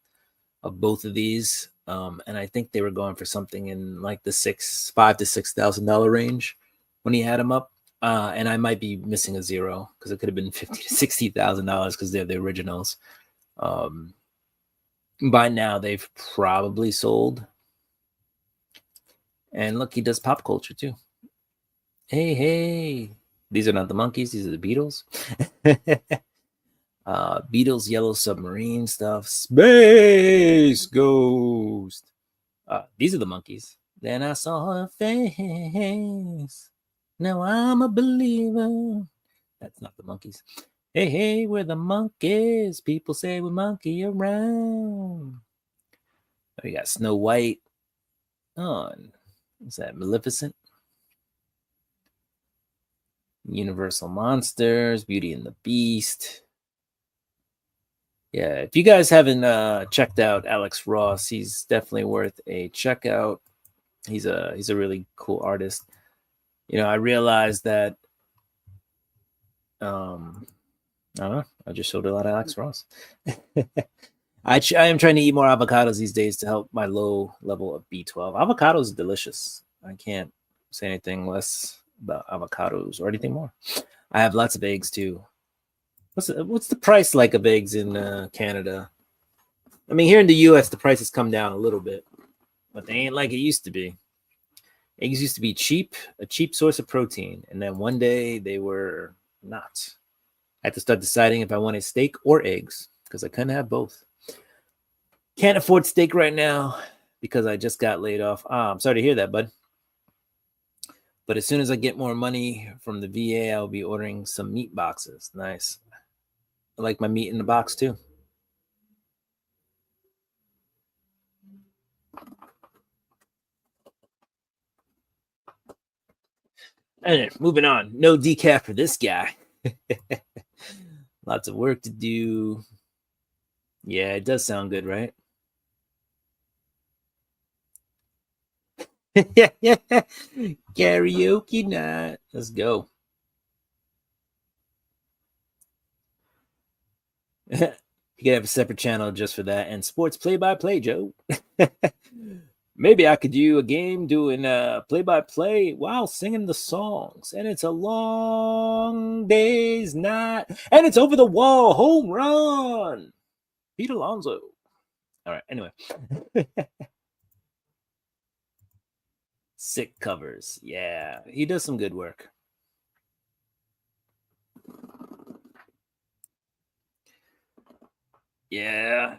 of both of these. And I think they were going for something in like the $5,000 to $6,000 range when he had them up. And I might be missing a zero because it could have been $50,000 to $60,000 because they're the originals. By now they've probably sold. And look, he does pop culture too. Hey, these are not the Monkees, these are the Beatles. Beatles, Yellow Submarine stuff, Space Ghost. These are the Monkees. Then I saw her face. Now I'm a believer. That's not the Monkees. Hey, we're the Monkees. People say we monkey around. We got Snow White. Is that Maleficent? Universal Monsters, Beauty and the Beast. Yeah, if you guys haven't checked out Alex Ross, he's definitely worth a check out. He's a really cool artist. I realized that I don't know, I just showed a lot of Alex Ross. I am trying to eat more avocados these days to help my low level of B12. Avocados are delicious. I can't say anything less about avocados or anything more. I have lots of eggs too. What's the price like of eggs in Canada? I mean, here in the US, the prices come down a little bit, but they ain't like it used to be. Eggs used to be cheap, a cheap source of protein, and then one day they were not. I had to start deciding if I wanted steak or eggs because I couldn't have both. Can't afford steak right now because I just got laid off. I'm sorry to hear that, bud. But as soon as I get more money from the VA, I'll be ordering some meat boxes. Nice. I like my meat in the box too. And moving on. No decaf for this guy. Lots of work to do. Yeah, it does sound good, right? Yeah. Karaoke night. Let's go. You could have a separate channel just for that and sports play-by-play, Joe. Maybe I could do a game doing play-by-play while singing the songs. And it's a long day's night. And it's over the wall. Home run. Pete Alonso. All right, anyway. Sick covers. Yeah, he does some good work. Yeah.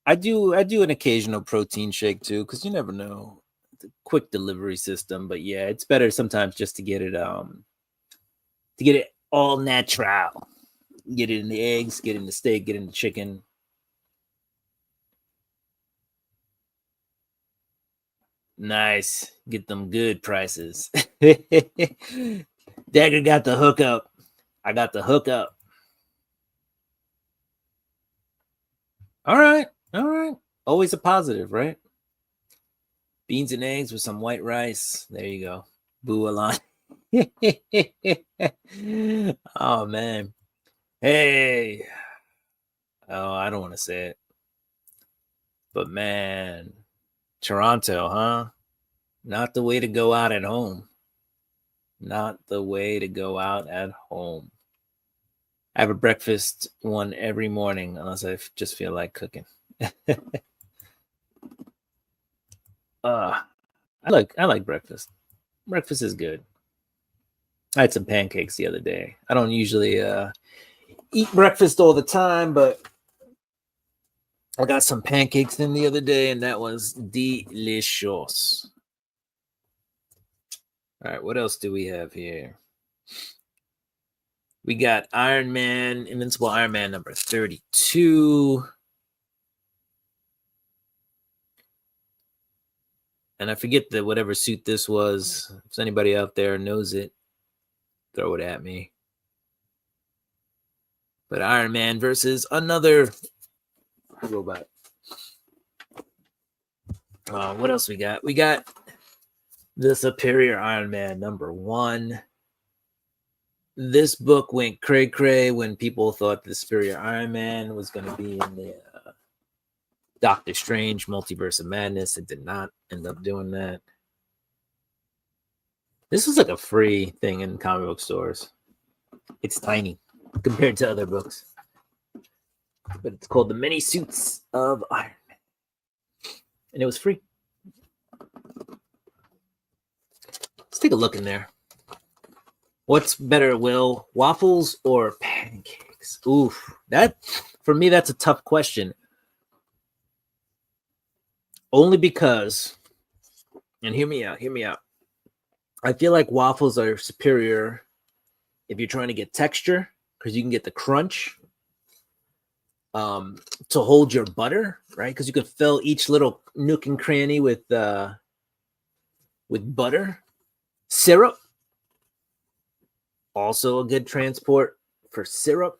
I do an occasional protein shake too, because you never know. It's a quick delivery system, but yeah, it's better sometimes just to get it all natural. Get it in the eggs, get it in the steak, get it in the chicken. Nice. Get them good prices. Dagger got the hookup. I got the hookup. All right. Always a positive, right? Beans and eggs with some white rice. There you go. Boo Alon. Oh, man. Hey. Oh, I don't want to say it. But, man. Toronto, huh? Not the way to go out at home. Not the way to go out at home. I have a breakfast one every morning unless I just feel like cooking. I like breakfast. Breakfast is good. I had some pancakes the other day. I don't usually eat breakfast all the time, but I got some pancakes in the other day, and that was delicious. All right, what else do we have here? We got Iron Man, Invincible Iron Man number 32. And I forget whatever suit this was. If anybody out there knows it, throw it at me. But Iron Man versus another robot. What else we got? We got the Superior Iron Man number 1. This book went cray-cray when people thought the Superior Iron Man was going to be in the Doctor Strange, Multiverse of Madness. It did not end up doing that. This was like a free thing in comic book stores. It's tiny compared to other books. But it's called The Many Suits of Iron Man. And it was free. Let's take a look in there. What's better, Will? Waffles or pancakes? Oof. That, for me, that's a tough question. Only because, and hear me out. I feel like waffles are superior if you're trying to get texture, because you can get the crunch to hold your butter, right? Because you can fill each little nook and cranny with butter. Syrup, also a good transport for syrup.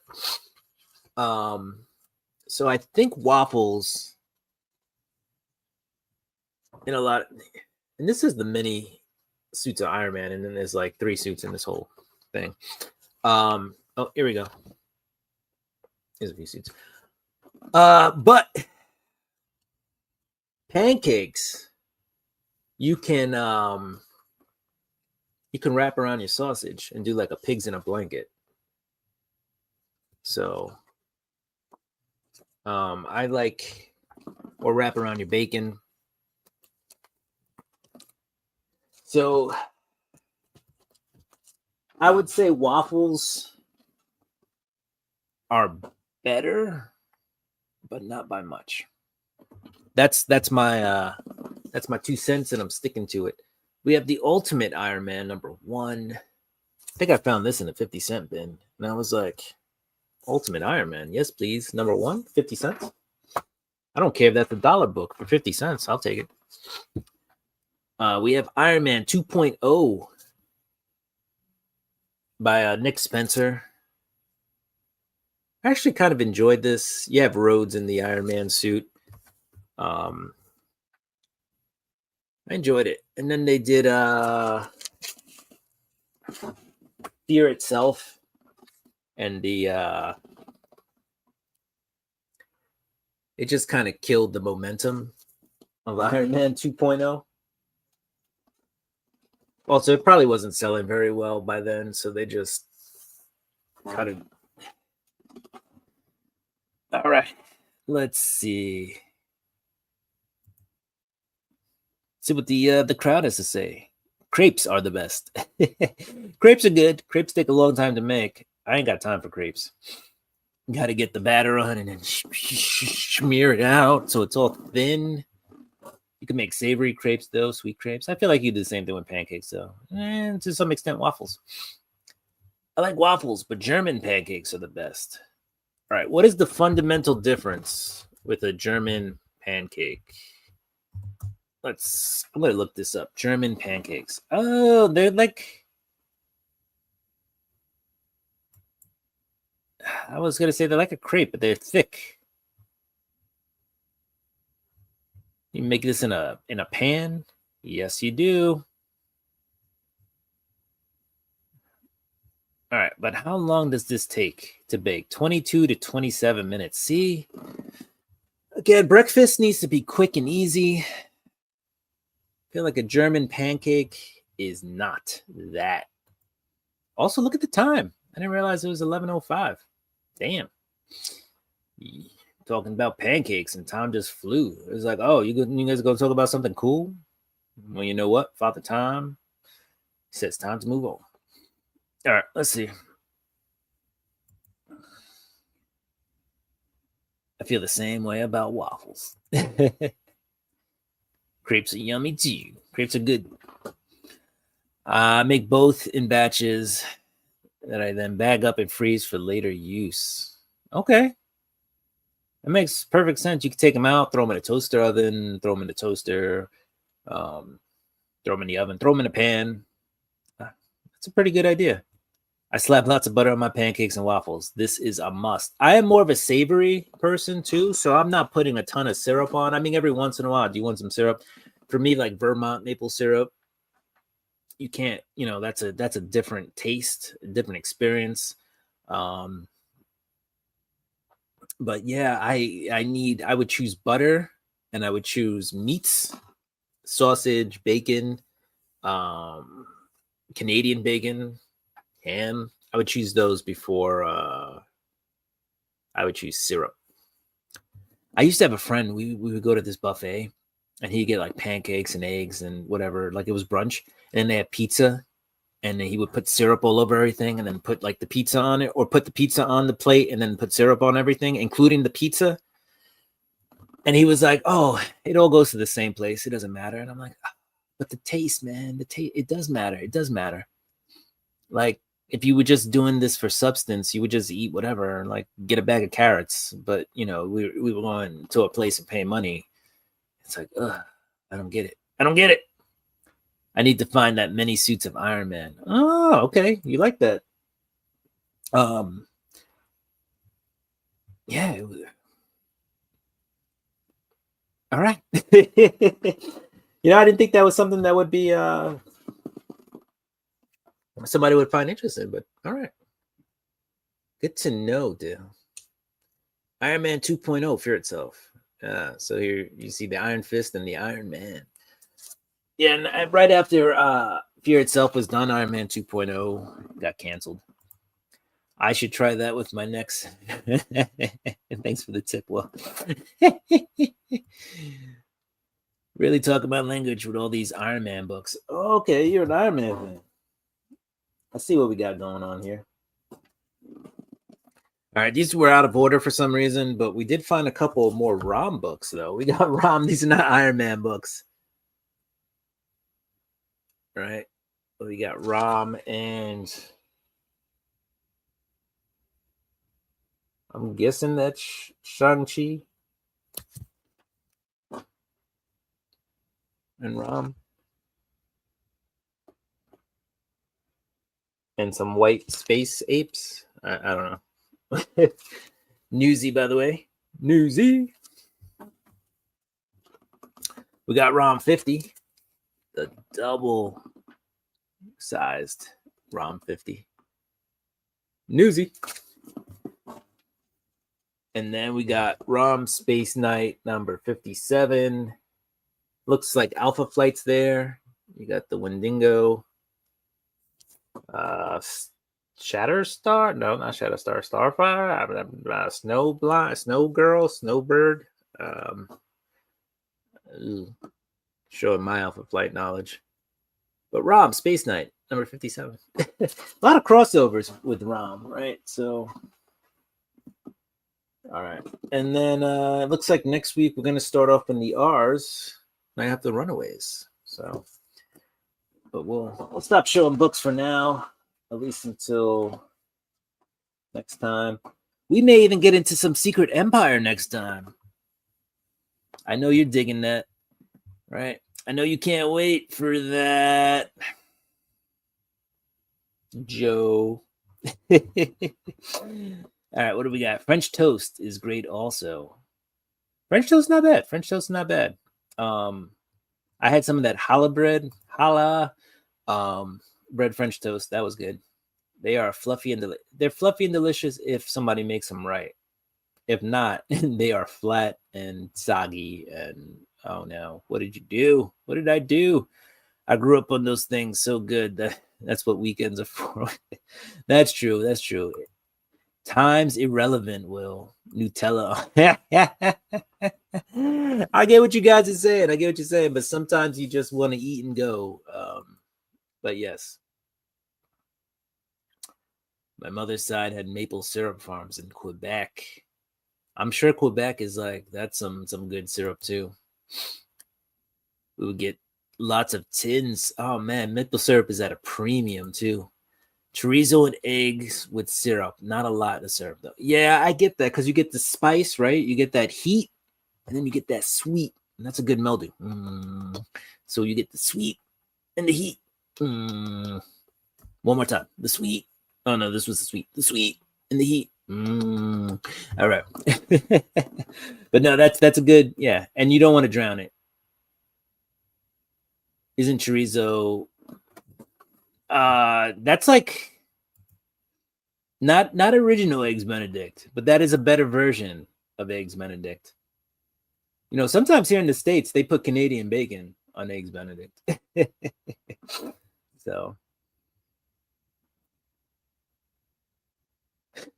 So I think waffles in a lot, and this is the many suits of Iron Man, and then there's like 3 suits in this whole thing. Oh, here we go. Here's a few suits. But pancakes, you can wrap around your sausage and do like a pigs in a blanket. So I like, or wrap around your bacon. So I would say waffles are better, but not by much. That's my 2 cents, and I'm sticking to it. We have the Ultimate Iron Man #1. I think I found this in a 50-cent bin, and I was like, Ultimate Iron Man, yes please. #1, 50 cents. I don't care if that's a dollar book for 50 cents. I'll take it. We have Iron Man 2.0 by Nick Spencer. I actually kind of enjoyed this. You have Rhodes in the Iron Man suit. I enjoyed it. And then they did Fear Itself, and the it just kind of killed the momentum of Iron Man 2.0. Also, it probably wasn't selling very well by then, so they just cut it. All right, let's see. See what the crowd has to say. Crepes are the best. Crepes are good. Crepes take a long time to make. I ain't got time for crepes. Got to get the batter on and then smear it out so it's all thin. You can make savory crepes, though, sweet crepes. I feel like you do the same thing with pancakes, though. And to some extent, waffles. I like waffles, but German pancakes are the best. All right, what is the fundamental difference with a German pancake? I'm going to look this up. German pancakes. Oh, they're like, I was going to say they're like a crepe, but they're thick. You make this in a pan? Yes, you do. All right, but how long does this take to bake? 22 to 27 minutes. See? Again, breakfast needs to be quick and easy. I feel like a German pancake is not that. Also, look at the time. I didn't realize it was 11:05. Damn. Talking about pancakes and time just flew. It was like, oh, you guys going to talk about something cool? Well, you know what? Father Time says time to move on. All right, let's see. I feel the same way about waffles. Crepes are yummy too. Crepes are good. I make both in batches that I then bag up and freeze for later use. Okay. It makes perfect sense. You can take them out, throw them in a toaster oven, throw them in the toaster, throw them in the oven, throw them in a pan. That's a pretty good idea. I slap lots of butter on my pancakes and waffles. This is a must. I am more of a savory person too, so I'm not putting a ton of syrup on. I mean, every once in a while, do you want some syrup? For me, like Vermont maple syrup, you can't, that's a different taste, a different experience. But yeah, I would choose butter, and I would choose meats, sausage, bacon, Canadian bacon, ham. I would choose those before I would choose syrup. I used to have a friend. We would go to this buffet, and he'd get like pancakes and eggs and whatever. Like it was brunch, and then they had pizza, and then he would put syrup all over everything, and then put like the pizza on it, or put the pizza on the plate, and then put syrup on everything, including the pizza. And he was like, "Oh, it all goes to the same place. It doesn't matter." And I'm like, "But the taste, man, the taste. It does matter. It does matter. Like." If you were just doing this for substance, you would just eat whatever, like get a bag of carrots. But we were going to a place and paying money. It's like, ugh, I don't get it. I don't get it. I need to find that many suits of Iron Man. Oh, okay, you like that? Yeah. All right. I didn't think that was something that would be somebody would find interesting, but all right. Good to know, Dale. Iron Man 2.0, Fear Itself. So here you see the Iron Fist and the Iron Man. Yeah, and right after Fear Itself was done, Iron Man 2.0 got canceled. I should try that with my next. Thanks for the tip, Will. Really talk about language with all these Iron Man books. Oh, okay, you're an Iron Man fan. Let's see what we got going on here. All right, these were out of order for some reason, but we did find a couple more ROM books, though. We got ROM. These are not Iron Man books. Right? We got ROM, and I'm guessing that's Shang-Chi and ROM. And some white space apes. I don't know. Newsy, by the way. Newsy. We got ROM 50, the double sized ROM 50. Newsy. And then we got ROM Space Knight number 57. Looks like Alpha Flight's there. You got the Wendigo. Shatterstar? No, not Shatterstar. Starfire. Snow Girl, Snowbird. Showing my Alpha Flight knowledge. But ROM Space Knight number 57. A lot of crossovers with ROM, right? So, all right. And then it looks like next week we're going to start off in the R's. And I have the Runaways. So, but we'll stop showing books for now, at least until next time. We may even get into some Secret Empire next time. I know you're digging that, right? I know you can't wait for that, Joe. All right, what do we got? French toast is great also. French toast not bad. I had some of that challah bread, bread French toast. That was good. They are fluffy and they're fluffy and delicious if somebody makes them right. If not, they are flat and soggy. And oh no, what did you do? What did I do? I grew up on those things so good that's what weekends are for. That's true. Time's irrelevant, Will. Nutella. I get what you guys are saying. But sometimes you just want to eat and go. But yes. My mother's side had maple syrup farms in Quebec. I'm sure Quebec is that's some good syrup too. We would get lots of tins. Oh man, maple syrup is at a premium too. Chorizo and eggs with syrup. Not a lot of syrup though. Yeah, I get that because you get the spice, right? You get that heat, and then you get that sweet, and that's a good melding. So you get the sweet and the heat. One more time. The sweet. Oh no, this was the sweet. The sweet and the heat. All right. But no, that's a good, yeah. And you don't want to drown it. Isn't chorizo that's like Not original Eggs Benedict, but that is a better version of Eggs Benedict. You know, sometimes here in the States, they put Canadian bacon on Eggs Benedict. So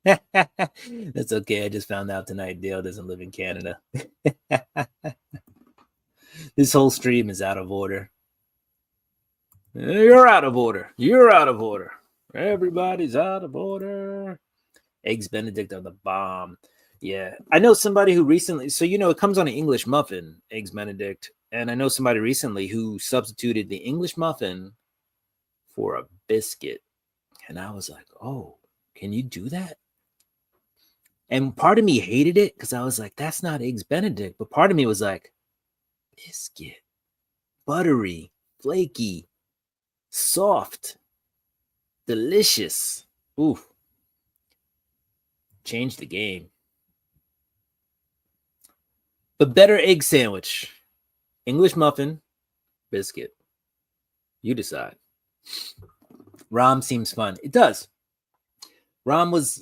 that's okay. I just found out tonight Dale doesn't live in Canada. This whole stream is out of order. You're out of order. You're out of order. Everybody's out of order. Eggs Benedict are the bomb. Yeah. I know somebody who recently, so you know, it comes on an English muffin, Eggs Benedict. And I know somebody recently who substituted the English muffin for a biscuit. And I was like, oh, can you do that? And part of me hated it because I was like, that's not Eggs Benedict. But part of me was like, biscuit, buttery, flaky, soft, delicious. Ooh. Change the game. But better egg sandwich. English muffin, biscuit. You decide. Rom seems fun. It does. Rom was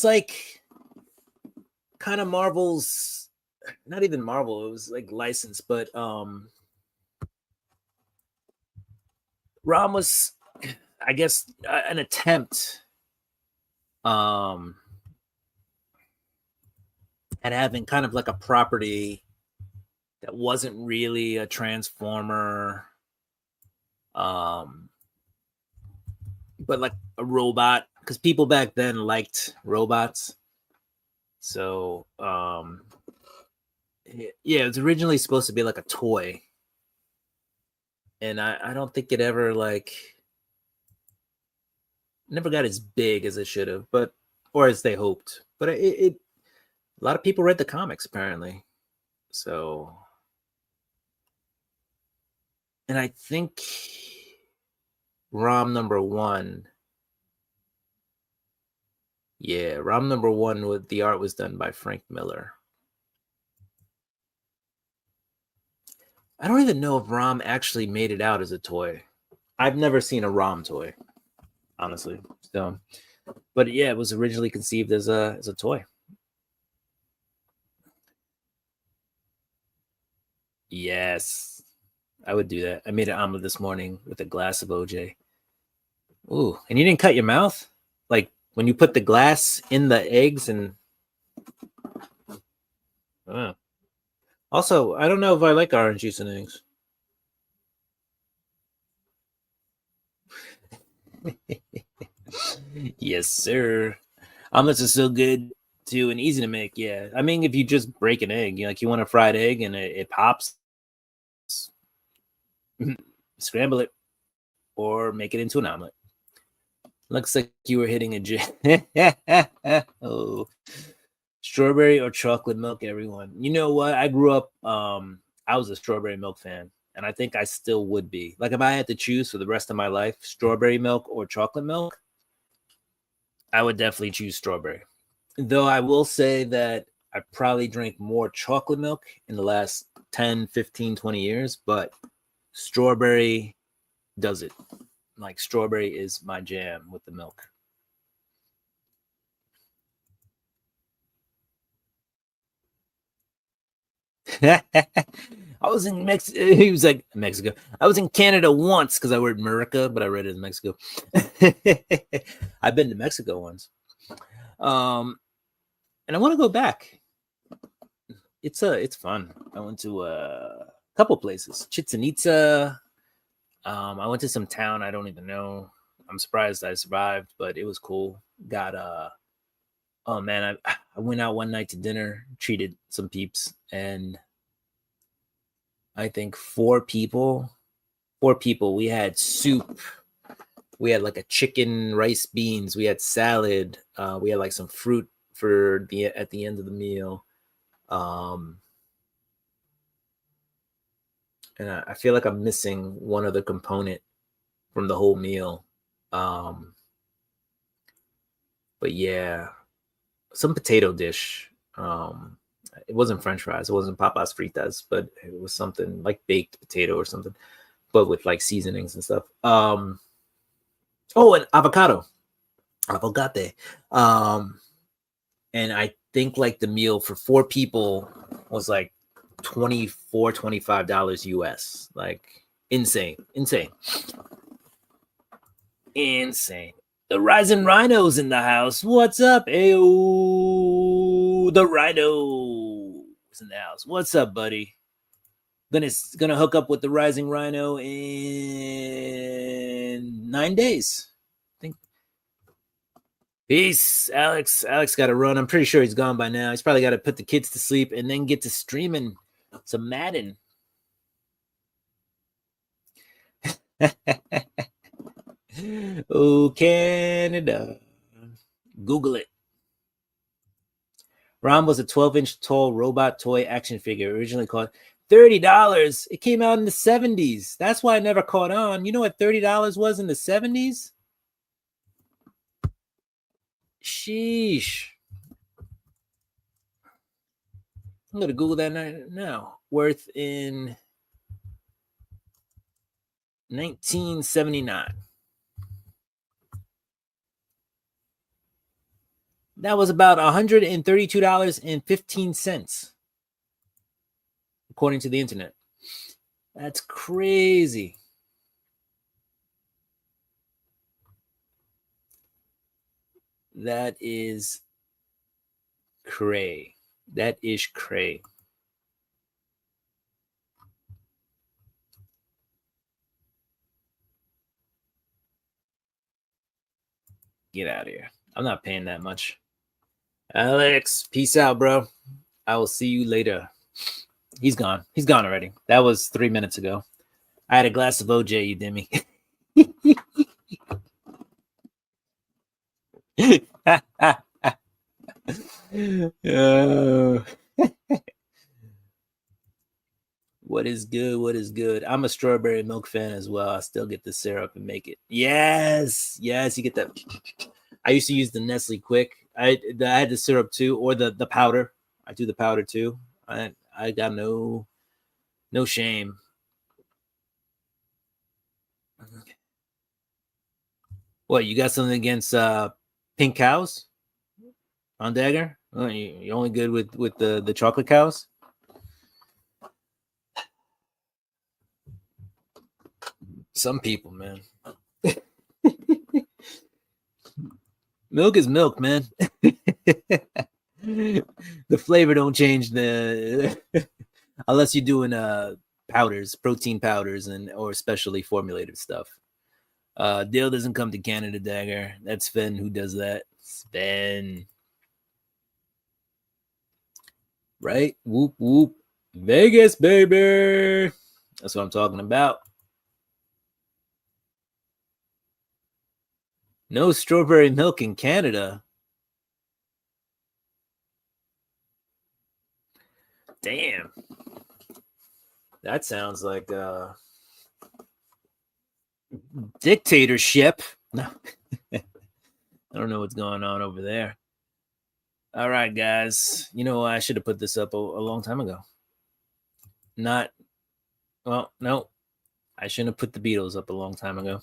like kind of Marvel's, not even Marvel, it was like licensed, but Rom was, I guess, an attempt at having kind of like a property that wasn't really a Transformer, but like a robot, because people back then liked robots. So yeah, it was originally supposed to be like a toy, and I don't think it ever never got as big as it should have, but or as they hoped. But it a lot of people read the comics apparently. So, and I think Rom number 1. Yeah, Rom number 1 with the art was done by Frank Miller. I don't even know if Rom actually made it out as a toy. I've never seen a Rom toy, honestly. So, but yeah, it was originally conceived as a toy. Yes, I would do that. I made an omelet this morning with a glass of OJ. Ooh, and you didn't cut your mouth? Like when you put the glass in the eggs and... Also, I don't know if I like orange juice and eggs. Yes, sir. Omelets are so good too and easy to make. Yeah, I mean, if you just break an egg, you want a fried egg and it pops, scramble it or make it into an omelet. Looks like you were hitting a gym. Oh, strawberry or chocolate milk, everyone. You know what? I grew up, I was a strawberry milk fan, and I think I still would be. Like if I had to choose for the rest of my life, strawberry milk or chocolate milk, I would definitely choose strawberry. Though I will say that I probably drank more chocolate milk in the last 10, 15, 20 years, but strawberry does it. Like strawberry is my jam with the milk. I was in Mexico. He was like, Mexico. I was in Canada once because I read America, but I read it in Mexico. I've been to Mexico once. And I want to go back. It's fun. I went to a couple places. Chichen Itza. I went to some town I don't even know. I'm surprised I survived, but it was cool. Got oh man, I went out one night to dinner, treated some peeps, and I think four people. We had soup. We had like a chicken, rice, beans. We had salad. We had like some fruit for at the end of the meal. And I feel like I'm missing one other component from the whole meal. But yeah, some potato dish. It wasn't French fries. It wasn't papas fritas, but it was something like baked potato or something, but with like seasonings and stuff. Oh, and avocado. avocate. And I think like the meal for 4 people was like $25 US. Like insane. The Rising Rhino's in the house. What's up? Ayo, the Rhino is in the house. What's up, buddy? Gonna hook up with the Rising Rhino in 9 days. I think. Peace, Alex. Alex got to run. I'm pretty sure he's gone by now. He's probably got to put the kids to sleep and then get to streaming some Madden. Oh, Canada. Google it. Rom was a 12-inch tall robot toy action figure, originally called $30. It came out in the 70s. That's why I never caught on. You know what $30 was in the 70s? Sheesh. I'm going to Google that now. Worth in 1979. That was about $132.15, according to the internet. That's crazy. That is cray. That is cray. Get out of here. I'm not paying that much. Alex, peace out, bro. I will see you later. He's gone. He's gone already. That was 3 minutes ago. I had a glass of OJ, you dimmy. What is good? What is good? I'm a strawberry milk fan as well. I still get the syrup and make it. Yes, you get that. I used to use the Nestle Quick. I had the syrup too, or the powder. I do the powder too. I got no shame. What, you got something against pink cows on Dagger? Oh, you're only good with the chocolate cows? Some people, man. Milk is milk, man. The flavor don't change unless you're doing powders, protein powders, or specially formulated stuff. Dale doesn't come to Canada, Dagger. That's Sven who does that. Sven. Right? Whoop, whoop. Vegas, baby. That's what I'm talking about. No strawberry milk in Canada. Damn. That sounds like dictatorship. No. I don't know what's going on over there. All right, guys. You know, I should have put this up a long time ago. No. I shouldn't have put the Beatles up a long time ago.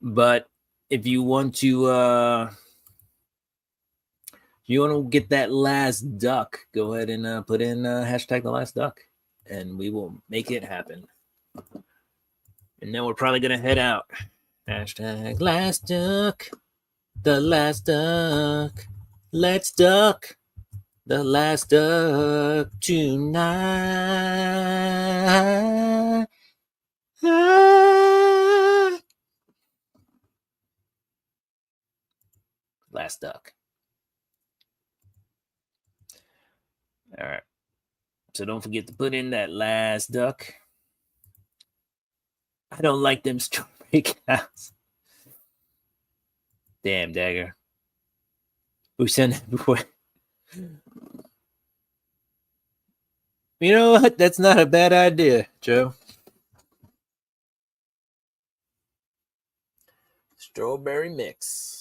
But if you want to get that last duck, go ahead and put in hashtag the last duck, and we will make it happen. And then we're probably gonna head out. Hashtag last duck, the last duck. Let's duck the last duck tonight. Last duck. All right. So don't forget to put in that last duck. I don't like them strawberry cows. Damn, Dagger. We sent it before. You know what? That's not a bad idea, Joe. Strawberry mix.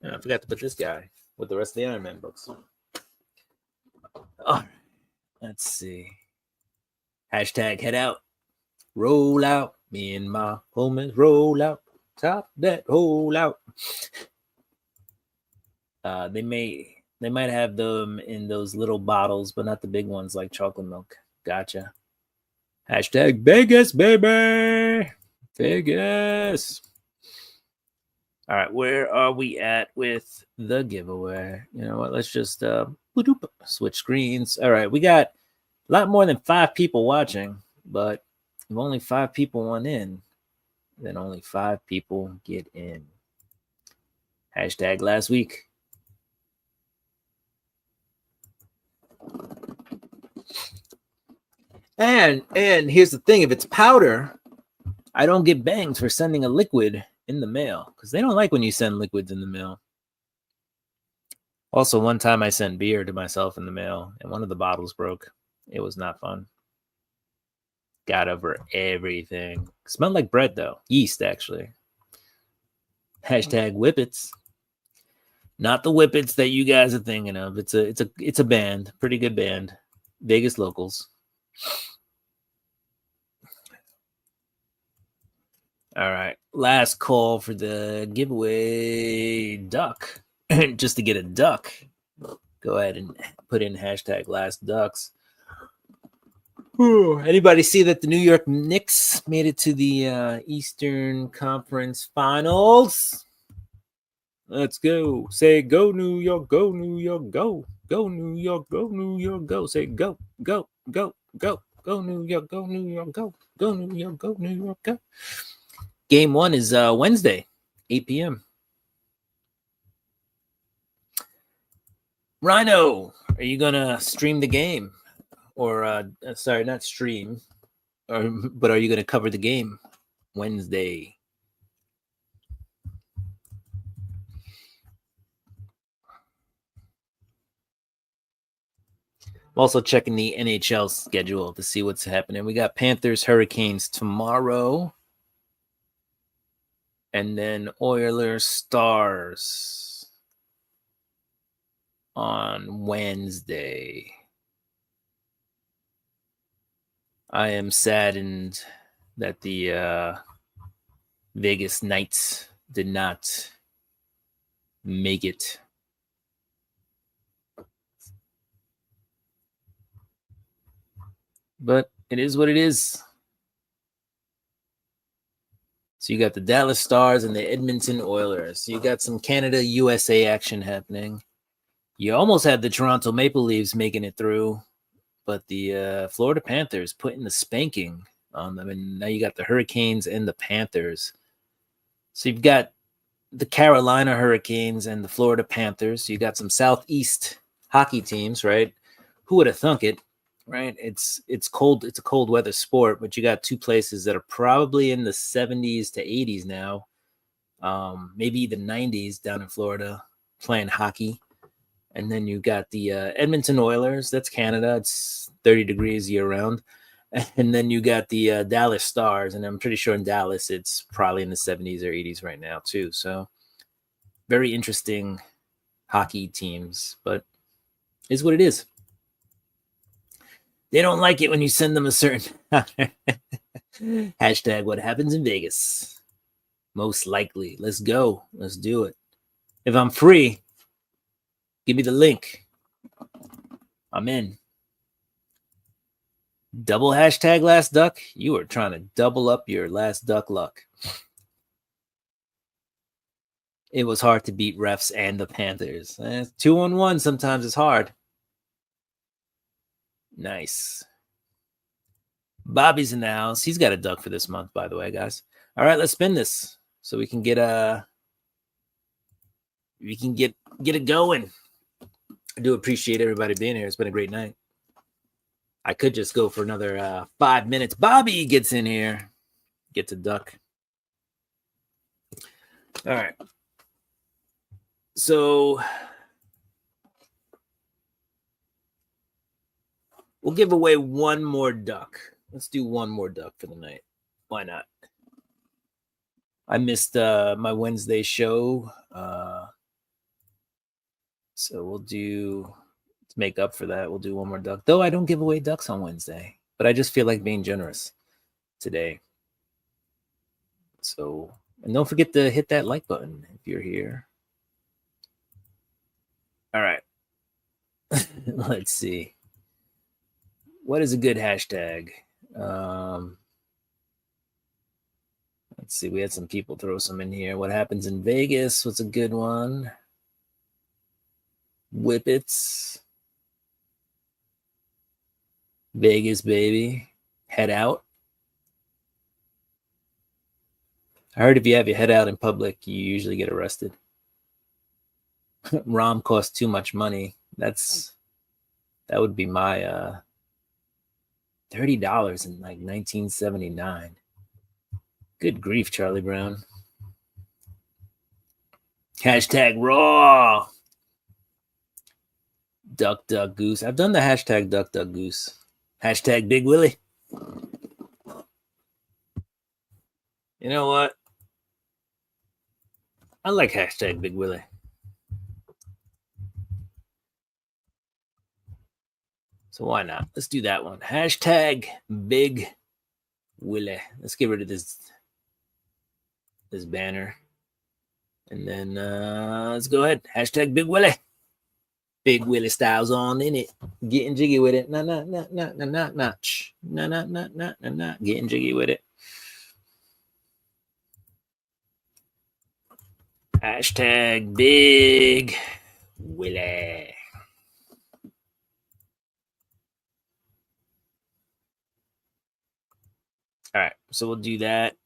I forgot to put this guy with the rest of the Iron Man books. All right. Let's see. Hashtag head out. Roll out. Me and my homies roll out, top that hole out. They might have them in those little bottles, but not the big ones like chocolate milk. Gotcha. Hashtag Vegas, baby. Vegas. All right, where are we at with the giveaway? You know what? Let's just switch screens. All right, we got a lot more than 5 people watching, but if only 5 people want in, then only 5 people get in. Hashtag last week. And here's the thing: if it's powder, I don't get bangs for sending a liquid in the mail because they don't like when you send liquids in the mail. Also, one time I sent beer to myself in the mail and one of the bottles broke. It was not fun. Got over everything. Smelled like bread though. Yeast, actually. Hashtag Whippets. Not the Whippets that you guys are thinking of. It's a band. Pretty good band. Vegas locals. All right. Last call for the giveaway duck. Just to get a duck. Go ahead and put in hashtag last ducks. Anybody see that the New York Knicks made it to the Eastern Conference Finals? Let's go. Say go New York, go New York, go. Go New York, go New York, go. Say go, go, go, go. Go New York, go New York, go. Go New York, go New York, go. Game 1 is Wednesday, 8 p.m. Rhino, are you going to stream the game? Or, sorry, not stream, but are you going to cover the game Wednesday? I'm also checking the NHL schedule to see what's happening. We got Panthers, Hurricanes tomorrow. And then Oilers, Stars on Wednesday. I am saddened that the Vegas Knights did not make it. But it is what it is. So you got the Dallas Stars and the Edmonton Oilers. So you got some Canada-USA action happening. You almost had the Toronto Maple Leafs making it through, but the Florida Panthers putting the spanking on them. And now you got the Hurricanes and the Panthers. So you've got the Carolina Hurricanes and the Florida Panthers. So you got some Southeast hockey teams, right? Who would have thunk it? Right, it's cold. It's a cold weather sport, but you got 2 places that are probably in the 70s to 80s now, maybe the 90s down in Florida playing hockey. And then you got the Edmonton Oilers. That's Canada. It's 30 degrees year round. And then you got the Dallas Stars, and I'm pretty sure in Dallas it's probably in the 70s or 80s right now too. So very interesting hockey teams, but is what it is. They don't like it when you send them a certain hashtag what happens in Vegas. Most likely. Let's go. Let's do it. If I'm free, give me the link. I'm in. Double hashtag last duck. You are trying to double up your last duck luck. It was hard to beat refs and the Panthers. 2-on-1 sometimes it's hard. Nice. Bobby's in the house. He's got a duck for this month, by the way, guys. All right, let's spin this so we can get it going. I do appreciate everybody being here. It's been a great night. I could just go for another 5 minutes. Bobby gets in here, gets a duck. All right. So we'll give away one more duck. Let's do one more duck for the night. Why not? I missed my Wednesday show. So we'll do, to make up for that, we'll do one more duck. Though I don't give away ducks on Wednesday, but I just feel like being generous today. So, and don't forget to hit that like button if you're here. All right. Let's see. What is a good hashtag? Let's see. We had some people throw some in here. What happens in Vegas? What's a good one? Whippets. Vegas, baby. Head out. I heard if you have your head out in public, you usually get arrested. ROM costs too much money. That would be my $30 in like 1979. Good grief, Charlie Brown. Hashtag raw. Duck, duck, goose. I've done the hashtag duck, duck, goose. Hashtag Big Willie. You know what? I like hashtag Big Willie. So why not? Let's do that one. Hashtag Big Willie. Let's get rid of this banner. And then let's go ahead. Hashtag Big Willie. Big Willie Styles on in it. Getting jiggy with it. Nah. Getting jiggy with it. Hashtag Big Willie. All right, so we'll do that.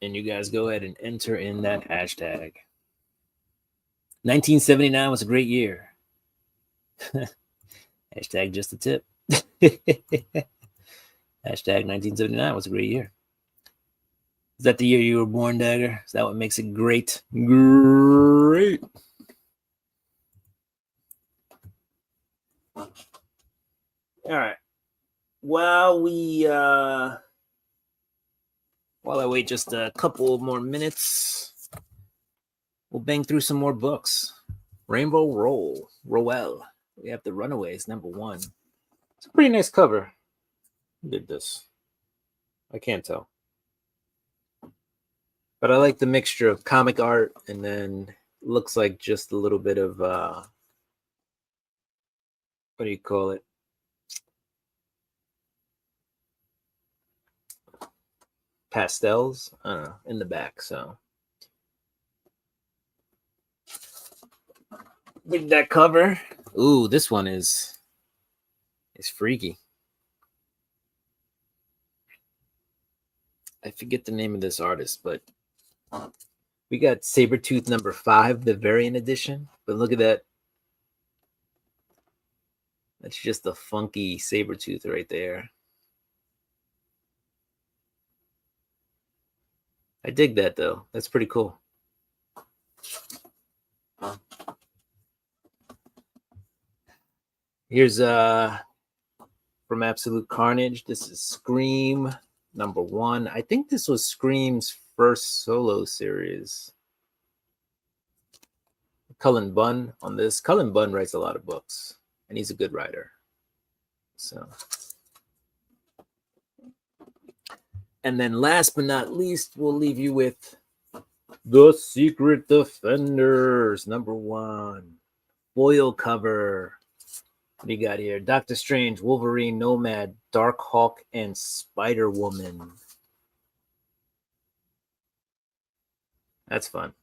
And you guys go ahead and enter in that hashtag. 1979 was a great year. Hashtag just a tip. Hashtag 1979 was a great year. Is that the year you were born, Dagger? Is that what makes it great? Great. All right. While I wait just a couple more minutes, we'll bang through some more books. Rainbow Rowell. We have The Runaways, #1. It's a pretty nice cover. Who did this? I can't tell. But I like the mixture of comic art and then looks like just a little bit of, what do you call it? Pastels, I don't know, in the back. So dig that cover. Ooh, this one is freaky. I forget the name of this artist, but we got Sabretooth #5, the variant edition. But look at that. That's just a funky Sabretooth right there. I dig that, though. That's pretty cool. Here's from Absolute Carnage. This is Scream #1. I think this was Scream's first solo series. Cullen Bunn on this. Cullen Bunn writes a lot of books, and he's a good writer. So, and then last but not least, we'll leave you with The Secret Defenders #1. Foil cover. What do you got here? Doctor Strange, Wolverine, Nomad, Darkhawk, and Spider-Woman. That's fun.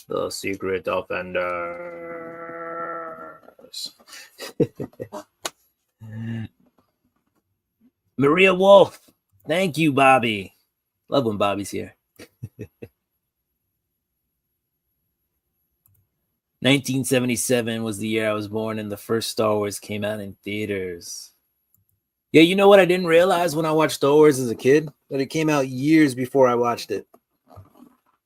The Secret Defenders. Maria Wolf. Thank you, Bobby. Love when Bobby's here. 1977 was the year I was born, and the first Star Wars came out in theaters. Yeah, you know what I didn't realize when I watched Star Wars as a kid? That it came out years before I watched it.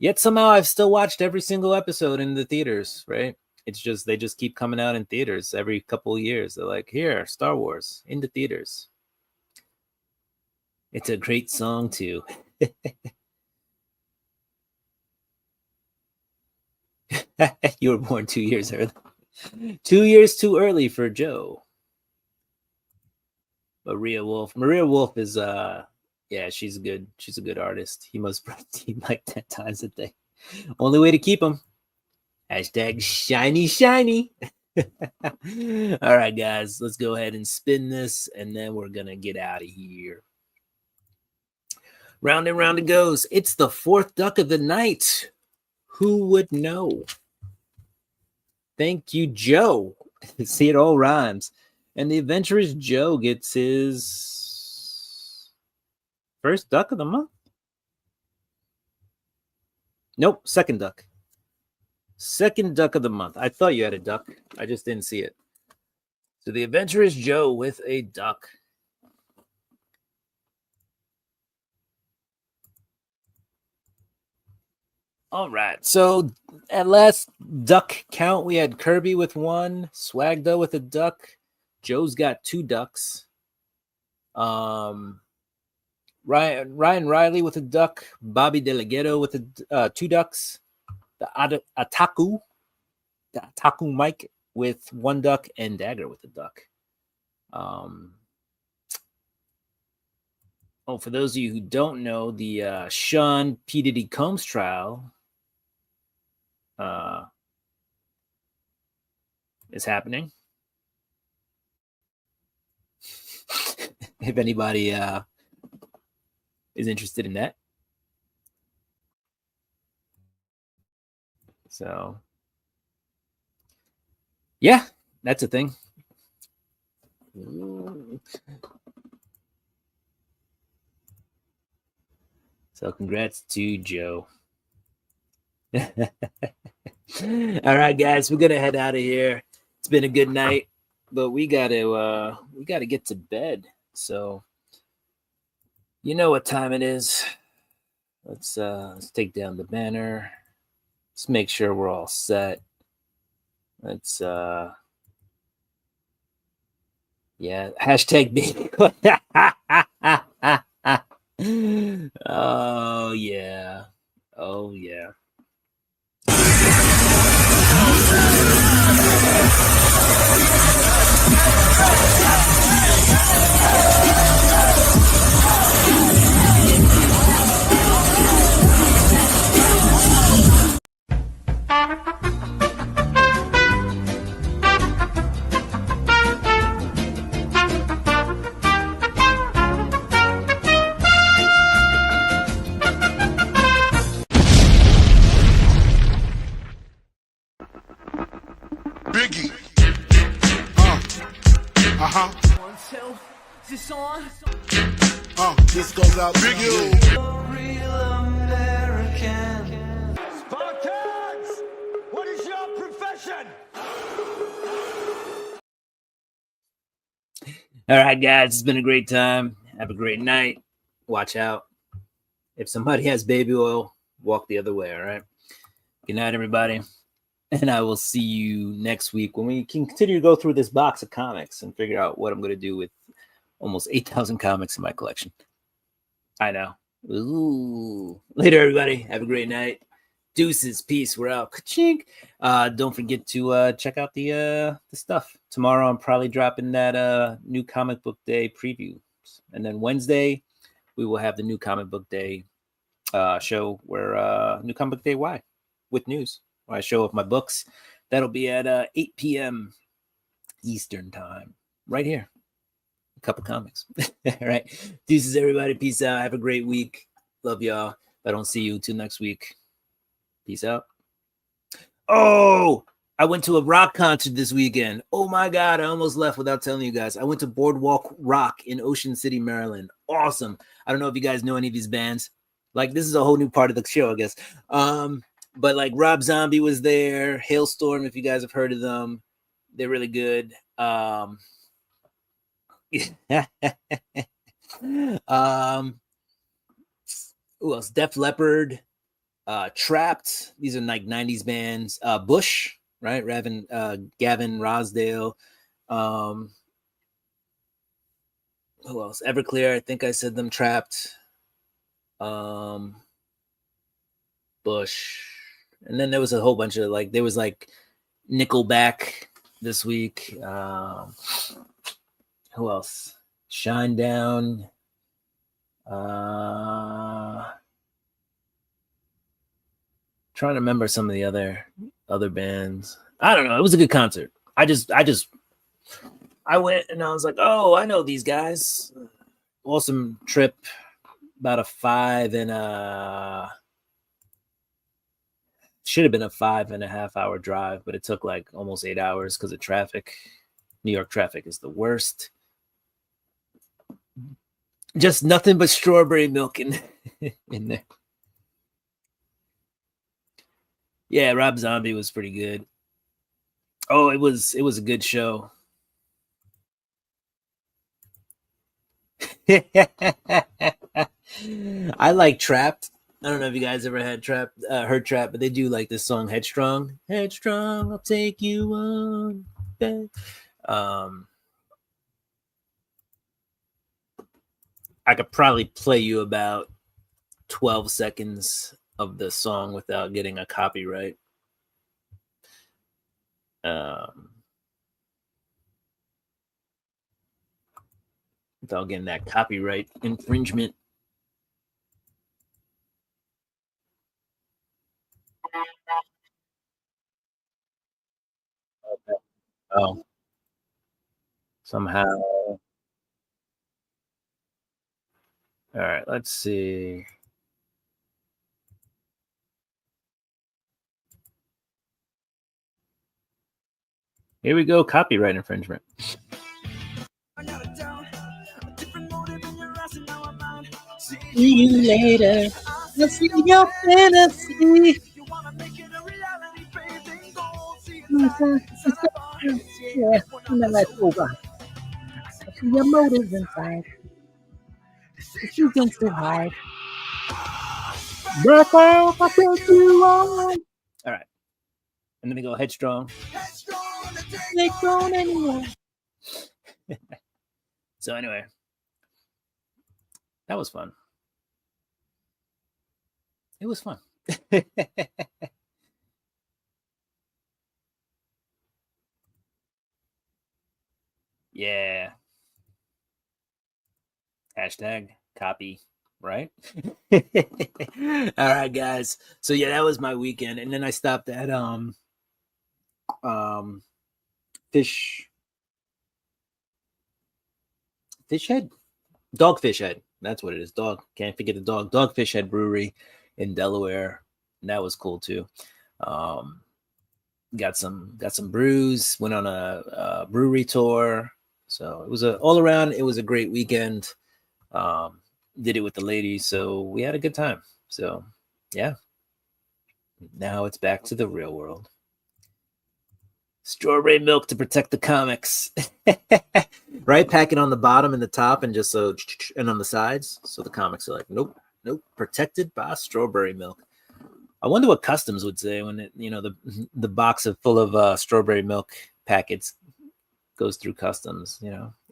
Yet somehow I've still watched every single episode in the theaters, right? It's just, they just keep coming out in theaters every couple of years. They're like, here, Star Wars, in the theaters. It's a great song, too. You were born 2 years early. 2 years too early for Joe. Maria Wolf. Maria Wolf is yeah, she's a good artist. He must team like 10 times a day. Only way to keep him. Hashtag shiny. All right, guys, let's go ahead and spin this, and then we're gonna get out of here. Round and round it goes. It's the fourth duck of the night. Who would know? Thank you, Joe. See, it all rhymes. And the adventurous Joe gets his first duck of the month. Nope, second duck. Second duck of the month. I thought you had a duck. I just didn't see it. So the adventurous Joe with a duck. All right. So at last duck count, we had Kirby with 1, Swagdo with a duck. Joe's got 2 ducks. Ryan Riley with a duck. Bobby Delegato with 2 ducks. The Ataku Mike with 1 duck, and Dagger with a duck. For those of you who don't know, the Sean P. Diddy Combs trial is happening. If anybody is interested in that. So, yeah, that's a thing. So, congrats to Joe. All right, guys, we're gonna head out of here. It's been a good night, but we gotta get to bed. So, you know what time it is. Let's take down the banner. Let's make sure we're all set. Let's hashtag baby. Oh yeah. Biggie. This goes out to you. Spartans! What is your profession? All right, guys, it's been a great time. Have a great night. Watch out. If somebody has baby oil, walk the other way, all right? Good night, everybody. And I will see you next week when we can continue to go through this box of comics and figure out what I'm going to do with almost 8,000 comics in my collection. I know. Ooh. Later, everybody. Have a great night. Deuces. Peace. We're out. Ka-chink. Don't forget to check out the stuff. Tomorrow, I'm probably dropping that new comic book day preview. And then Wednesday, we will have the new comic book day show where new comic book day Y with news. Where I show off my books. That'll be at 8 p.m. Eastern time. Right here. A cup of comics. All right. Deuces, everybody. Peace out. Have a great week. Love y'all. If I don't see you till next week. Peace out. Oh, I went to a rock concert this weekend. Oh my God. I almost left without telling you guys. I went to Boardwalk Rock in Ocean City, Maryland. Awesome. I don't know if you guys know any of these bands. Like, this is a whole new part of the show, I guess. But like Rob Zombie was there, Hailstorm, if you guys have heard of them, they're really good. Who else? Def Leppard, Trapped. These are like 90s bands. Bush, right? Gavin Rosdale. Who else? Everclear. I think I said them. Trapped. Bush. And then there was a whole bunch of there was Nickelback this week. Who else? Shinedown. Trying to remember some of the other bands. I don't know. It was a good concert. I went and I was like, oh, I know these guys. Awesome trip. About a 5 should have been a 5.5 hour drive, but it took like almost 8 hours because of traffic. New York traffic is the worst. Just nothing but strawberry milk in there. Yeah, Rob Zombie was pretty good. Oh, it was a good show. I like Trapped. I don't know if you guys ever heard Trapped, but they do like this song Headstrong. Headstrong, I'll take you on. I could probably play you about 12 seconds of the song without getting a copyright. Without getting that copyright infringement. Oh, somehow. All right, let's see. Here we go. Copyright infringement. See you later. I'll see your fantasy. Yeah, that's over. I see your motives inside. You think so hard. Breath off, I take you on. All right. And then we go Headstrong. Headstrong anyway. So anyway, that was fun. It was fun. Yeah. Hashtag copy, right? All right, guys. So yeah, that was my weekend. And then I stopped at Dogfish Head. That's what it is. Can't forget the dog. Dogfish Head Brewery in Delaware. And that was cool too. Got some brews, went on a brewery tour. So it was all around, it was a great weekend. Did it with the ladies, so we had a good time. So yeah. Now it's back to the real world. Strawberry milk to protect the comics. Right? Pack it on the bottom and the top and just and on the sides. So the comics are like, nope, protected by strawberry milk. I wonder what customs would say when the box full of strawberry milk packets goes through customs,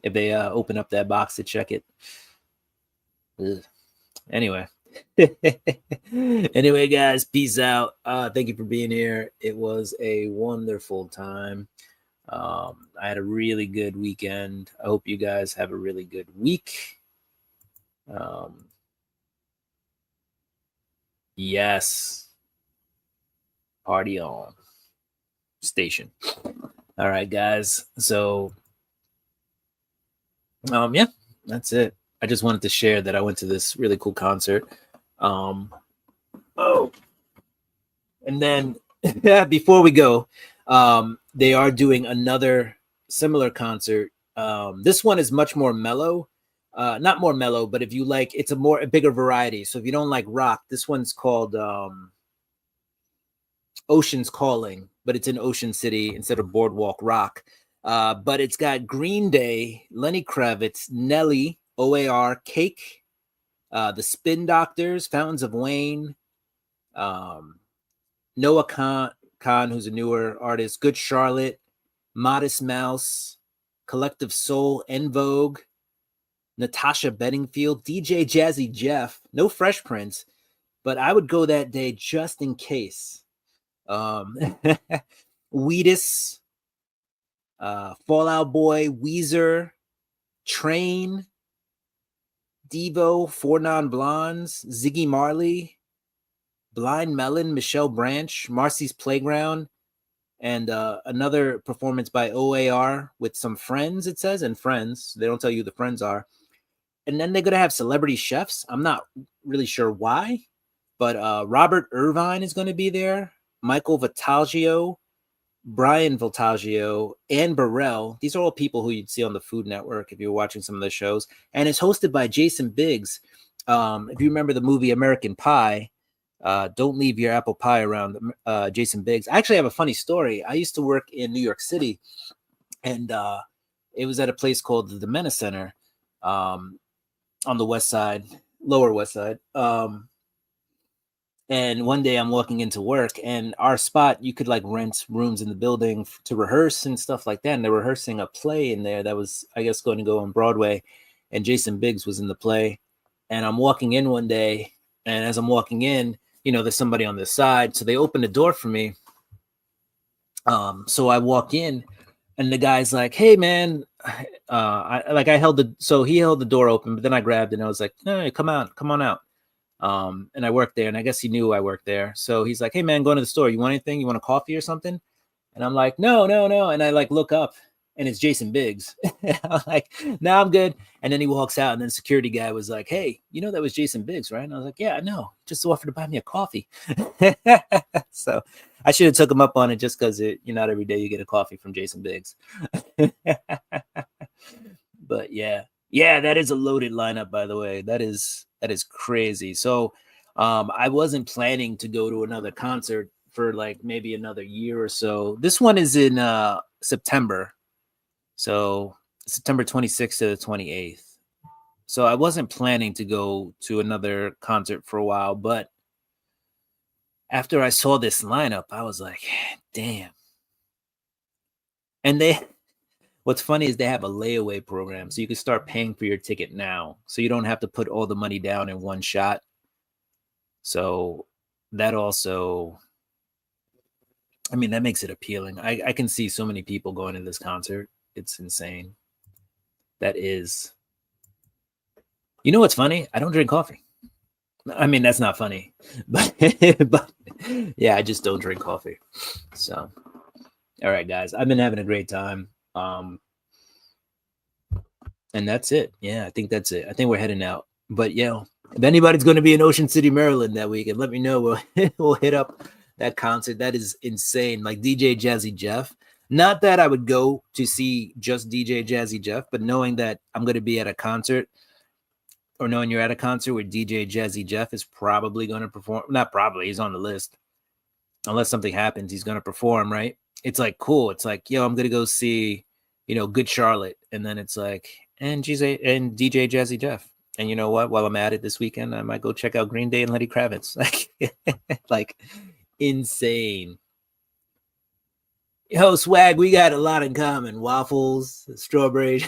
if they open up that box to check it. Ugh. Anyway, guys, peace out. Thank you for being here. It was a wonderful time. I had a really good weekend. I hope you guys have a really good week. Yes. Party on. Station. All right, guys. So, yeah, that's it. I just wanted to share that I went to this really cool concert. And then before we go, they are doing another similar concert. This one is much more mellow. Not more mellow, but if you like, it's a bigger variety. So if you don't like rock, this one's called Ocean's Calling, but it's in Ocean City instead of Boardwalk Rock. But it's got Green Day, Lenny Kravitz, Nelly, OAR, Cake, the Spin Doctors, Fountains of Wayne, Noah Khan, who's a newer artist, Good Charlotte, Modest Mouse, Collective Soul, En Vogue, Natasha Bedingfield, DJ Jazzy Jeff, no Fresh Prince, but I would go that day just in case. Wheatus, Fall Out Boy, Weezer, Train, Devo, Four Non Blondes, Ziggy Marley, Blind Melon, Michelle Branch, Marcy's Playground, and another performance by OAR with some friends, it says, and friends. They don't tell you who the friends are. And then they're going to have celebrity chefs. I'm not really sure why, but Robert Irvine is going to be there. Michael Voltaggio, Brian Voltaggio, Anne Burrell. These are all people who you'd see on the Food Network if you're watching some of the shows. And it's hosted by Jason Biggs. If you remember the movie American Pie, don't leave your apple pie around Jason Biggs. I actually have a funny story. I used to work in New York City, and it was at a place called the Domena Center on the west side, lower west side. And one day I'm walking into work, and our spot, you could like rent rooms in the building to rehearse and stuff like that. And they're rehearsing a play in there that was, I guess, going to go on Broadway. And Jason Biggs was in the play. And I'm walking in one day, and as I'm walking in, there's somebody on the side. So they open the door for me. So I walk in, and the guy's like, "Hey, man." He held the door open, but then I grabbed it and I was like, "No, come on out." And I worked there, and I guess he knew I worked there. So he's like, "Hey, man, going to the store. You want anything? You want a coffee or something?" And I'm like, no. And I like look up, and it's Jason Biggs. I'm like, "No, I'm good." And then he walks out, and then the security guy was like, "Hey, that was Jason Biggs, right?" And I was like, "Yeah, I know. Just offered to buy me a coffee." So I should have took him up on it, just because not every day you get a coffee from Jason Biggs. But yeah, that is a loaded lineup, by the way. That is crazy. So I wasn't planning to go to another concert for like maybe another year or so. This one is in September. So September 26th to the 28th. So I wasn't planning to go to another concert for a while, but after I saw this lineup, I was like, damn. And what's funny is they have a layaway program, so you can start paying for your ticket now. So you don't have to put all the money down in one shot. So that also, that makes it appealing. I can see so many people going to this concert. It's insane. That is. What's funny? I don't drink coffee. That's not funny, but yeah, I just don't drink coffee. So, all right, guys, I've been having a great time. And that's it. Yeah, I think that's it. I think we're heading out. But if anybody's going to be in Ocean City, Maryland that weekend, let me know. We'll hit up that concert. That is insane. Like DJ Jazzy Jeff. Not that I would go to see just DJ Jazzy Jeff, but knowing that I'm going to be at a concert, or knowing you're at a concert where DJ Jazzy Jeff is probably going to perform. Not probably, he's on the list. Unless something happens, he's going to perform, right? It's like cool. It's like, I'm going to go see, Good Charlotte. And then it's like, and DJ Jazzy Jeff. And you know what? While I'm at it this weekend, I might go check out Green Day and Lenny Kravitz. Like insane. Yo, Swag, we got a lot in common. Waffles, strawberry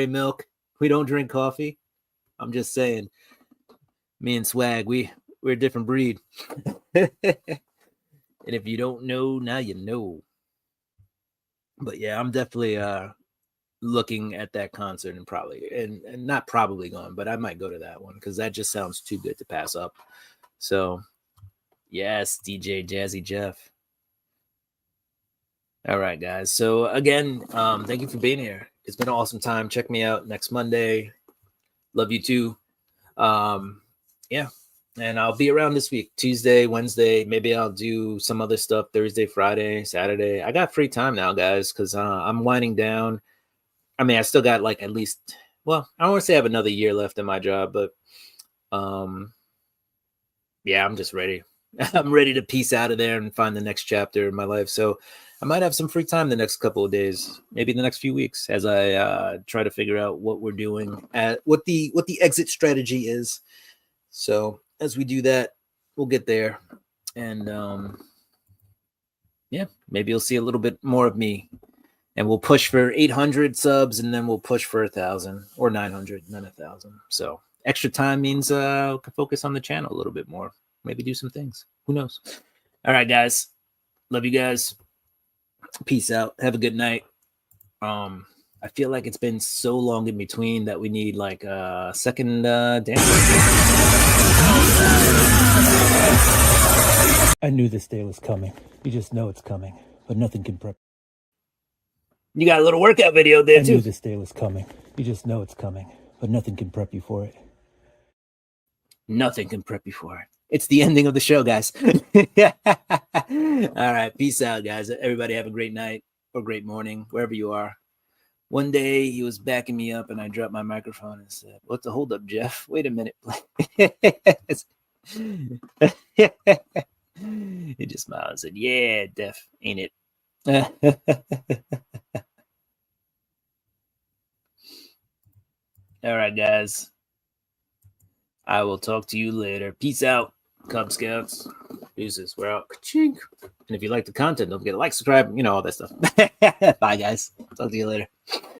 milk. We don't drink coffee. I'm just saying. Me and Swag, we're a different breed. And if you don't know, now you know. But yeah, I'm definitely looking at that concert and probably and not probably going, but I might go to that one because that just sounds too good to pass up. So yes, DJ Jazzy Jeff. All right, guys. So again, thank you for being here. It's been an awesome time. Check me out next Monday. Love you too. Yeah. And I'll be around this week, Tuesday, Wednesday. Maybe I'll do some other stuff Thursday, Friday, Saturday. I got free time now, guys, because I'm winding down. I still got like at least, well, I don't want to say I have another year left in my job, but yeah, I'm just ready. I'm ready to peace out of there and find the next chapter in my life. So I might have some free time the next couple of days, maybe the next few weeks, as I try to figure out what we're doing, what the exit strategy is. So as we do that, we'll get there, and yeah, maybe you'll see a little bit more of me, and we'll push for 800 subs, and then we'll push for 1,000 or 900, and then 1,000. So extra time means I can focus on the channel a little bit more, maybe do some things. Who knows? All right, guys, love you guys. Peace out. Have a good night. I feel like it's been so long in between that we need like a second dance. I knew this day was coming. You just know it's coming, but nothing can prep. You got a little workout video there I knew too. this day was coming. You just know it's coming, but nothing can prep you for it. Nothing can prep you for it. It's the ending of the show, guys. All right. Peace out, guys. Everybody have a great night or great morning, wherever you are. One day he was backing me up and I dropped my microphone and said, "What's the hold up, Jeff? Wait a minute." He just smiled and said, "Yeah, Def, ain't it?" All right, guys. I will talk to you later. Peace out, Cub Scouts. Deuces. We're out. Ka-chink. And if you like the content, don't forget to like, subscribe, all that stuff. Bye, guys. Talk to you later.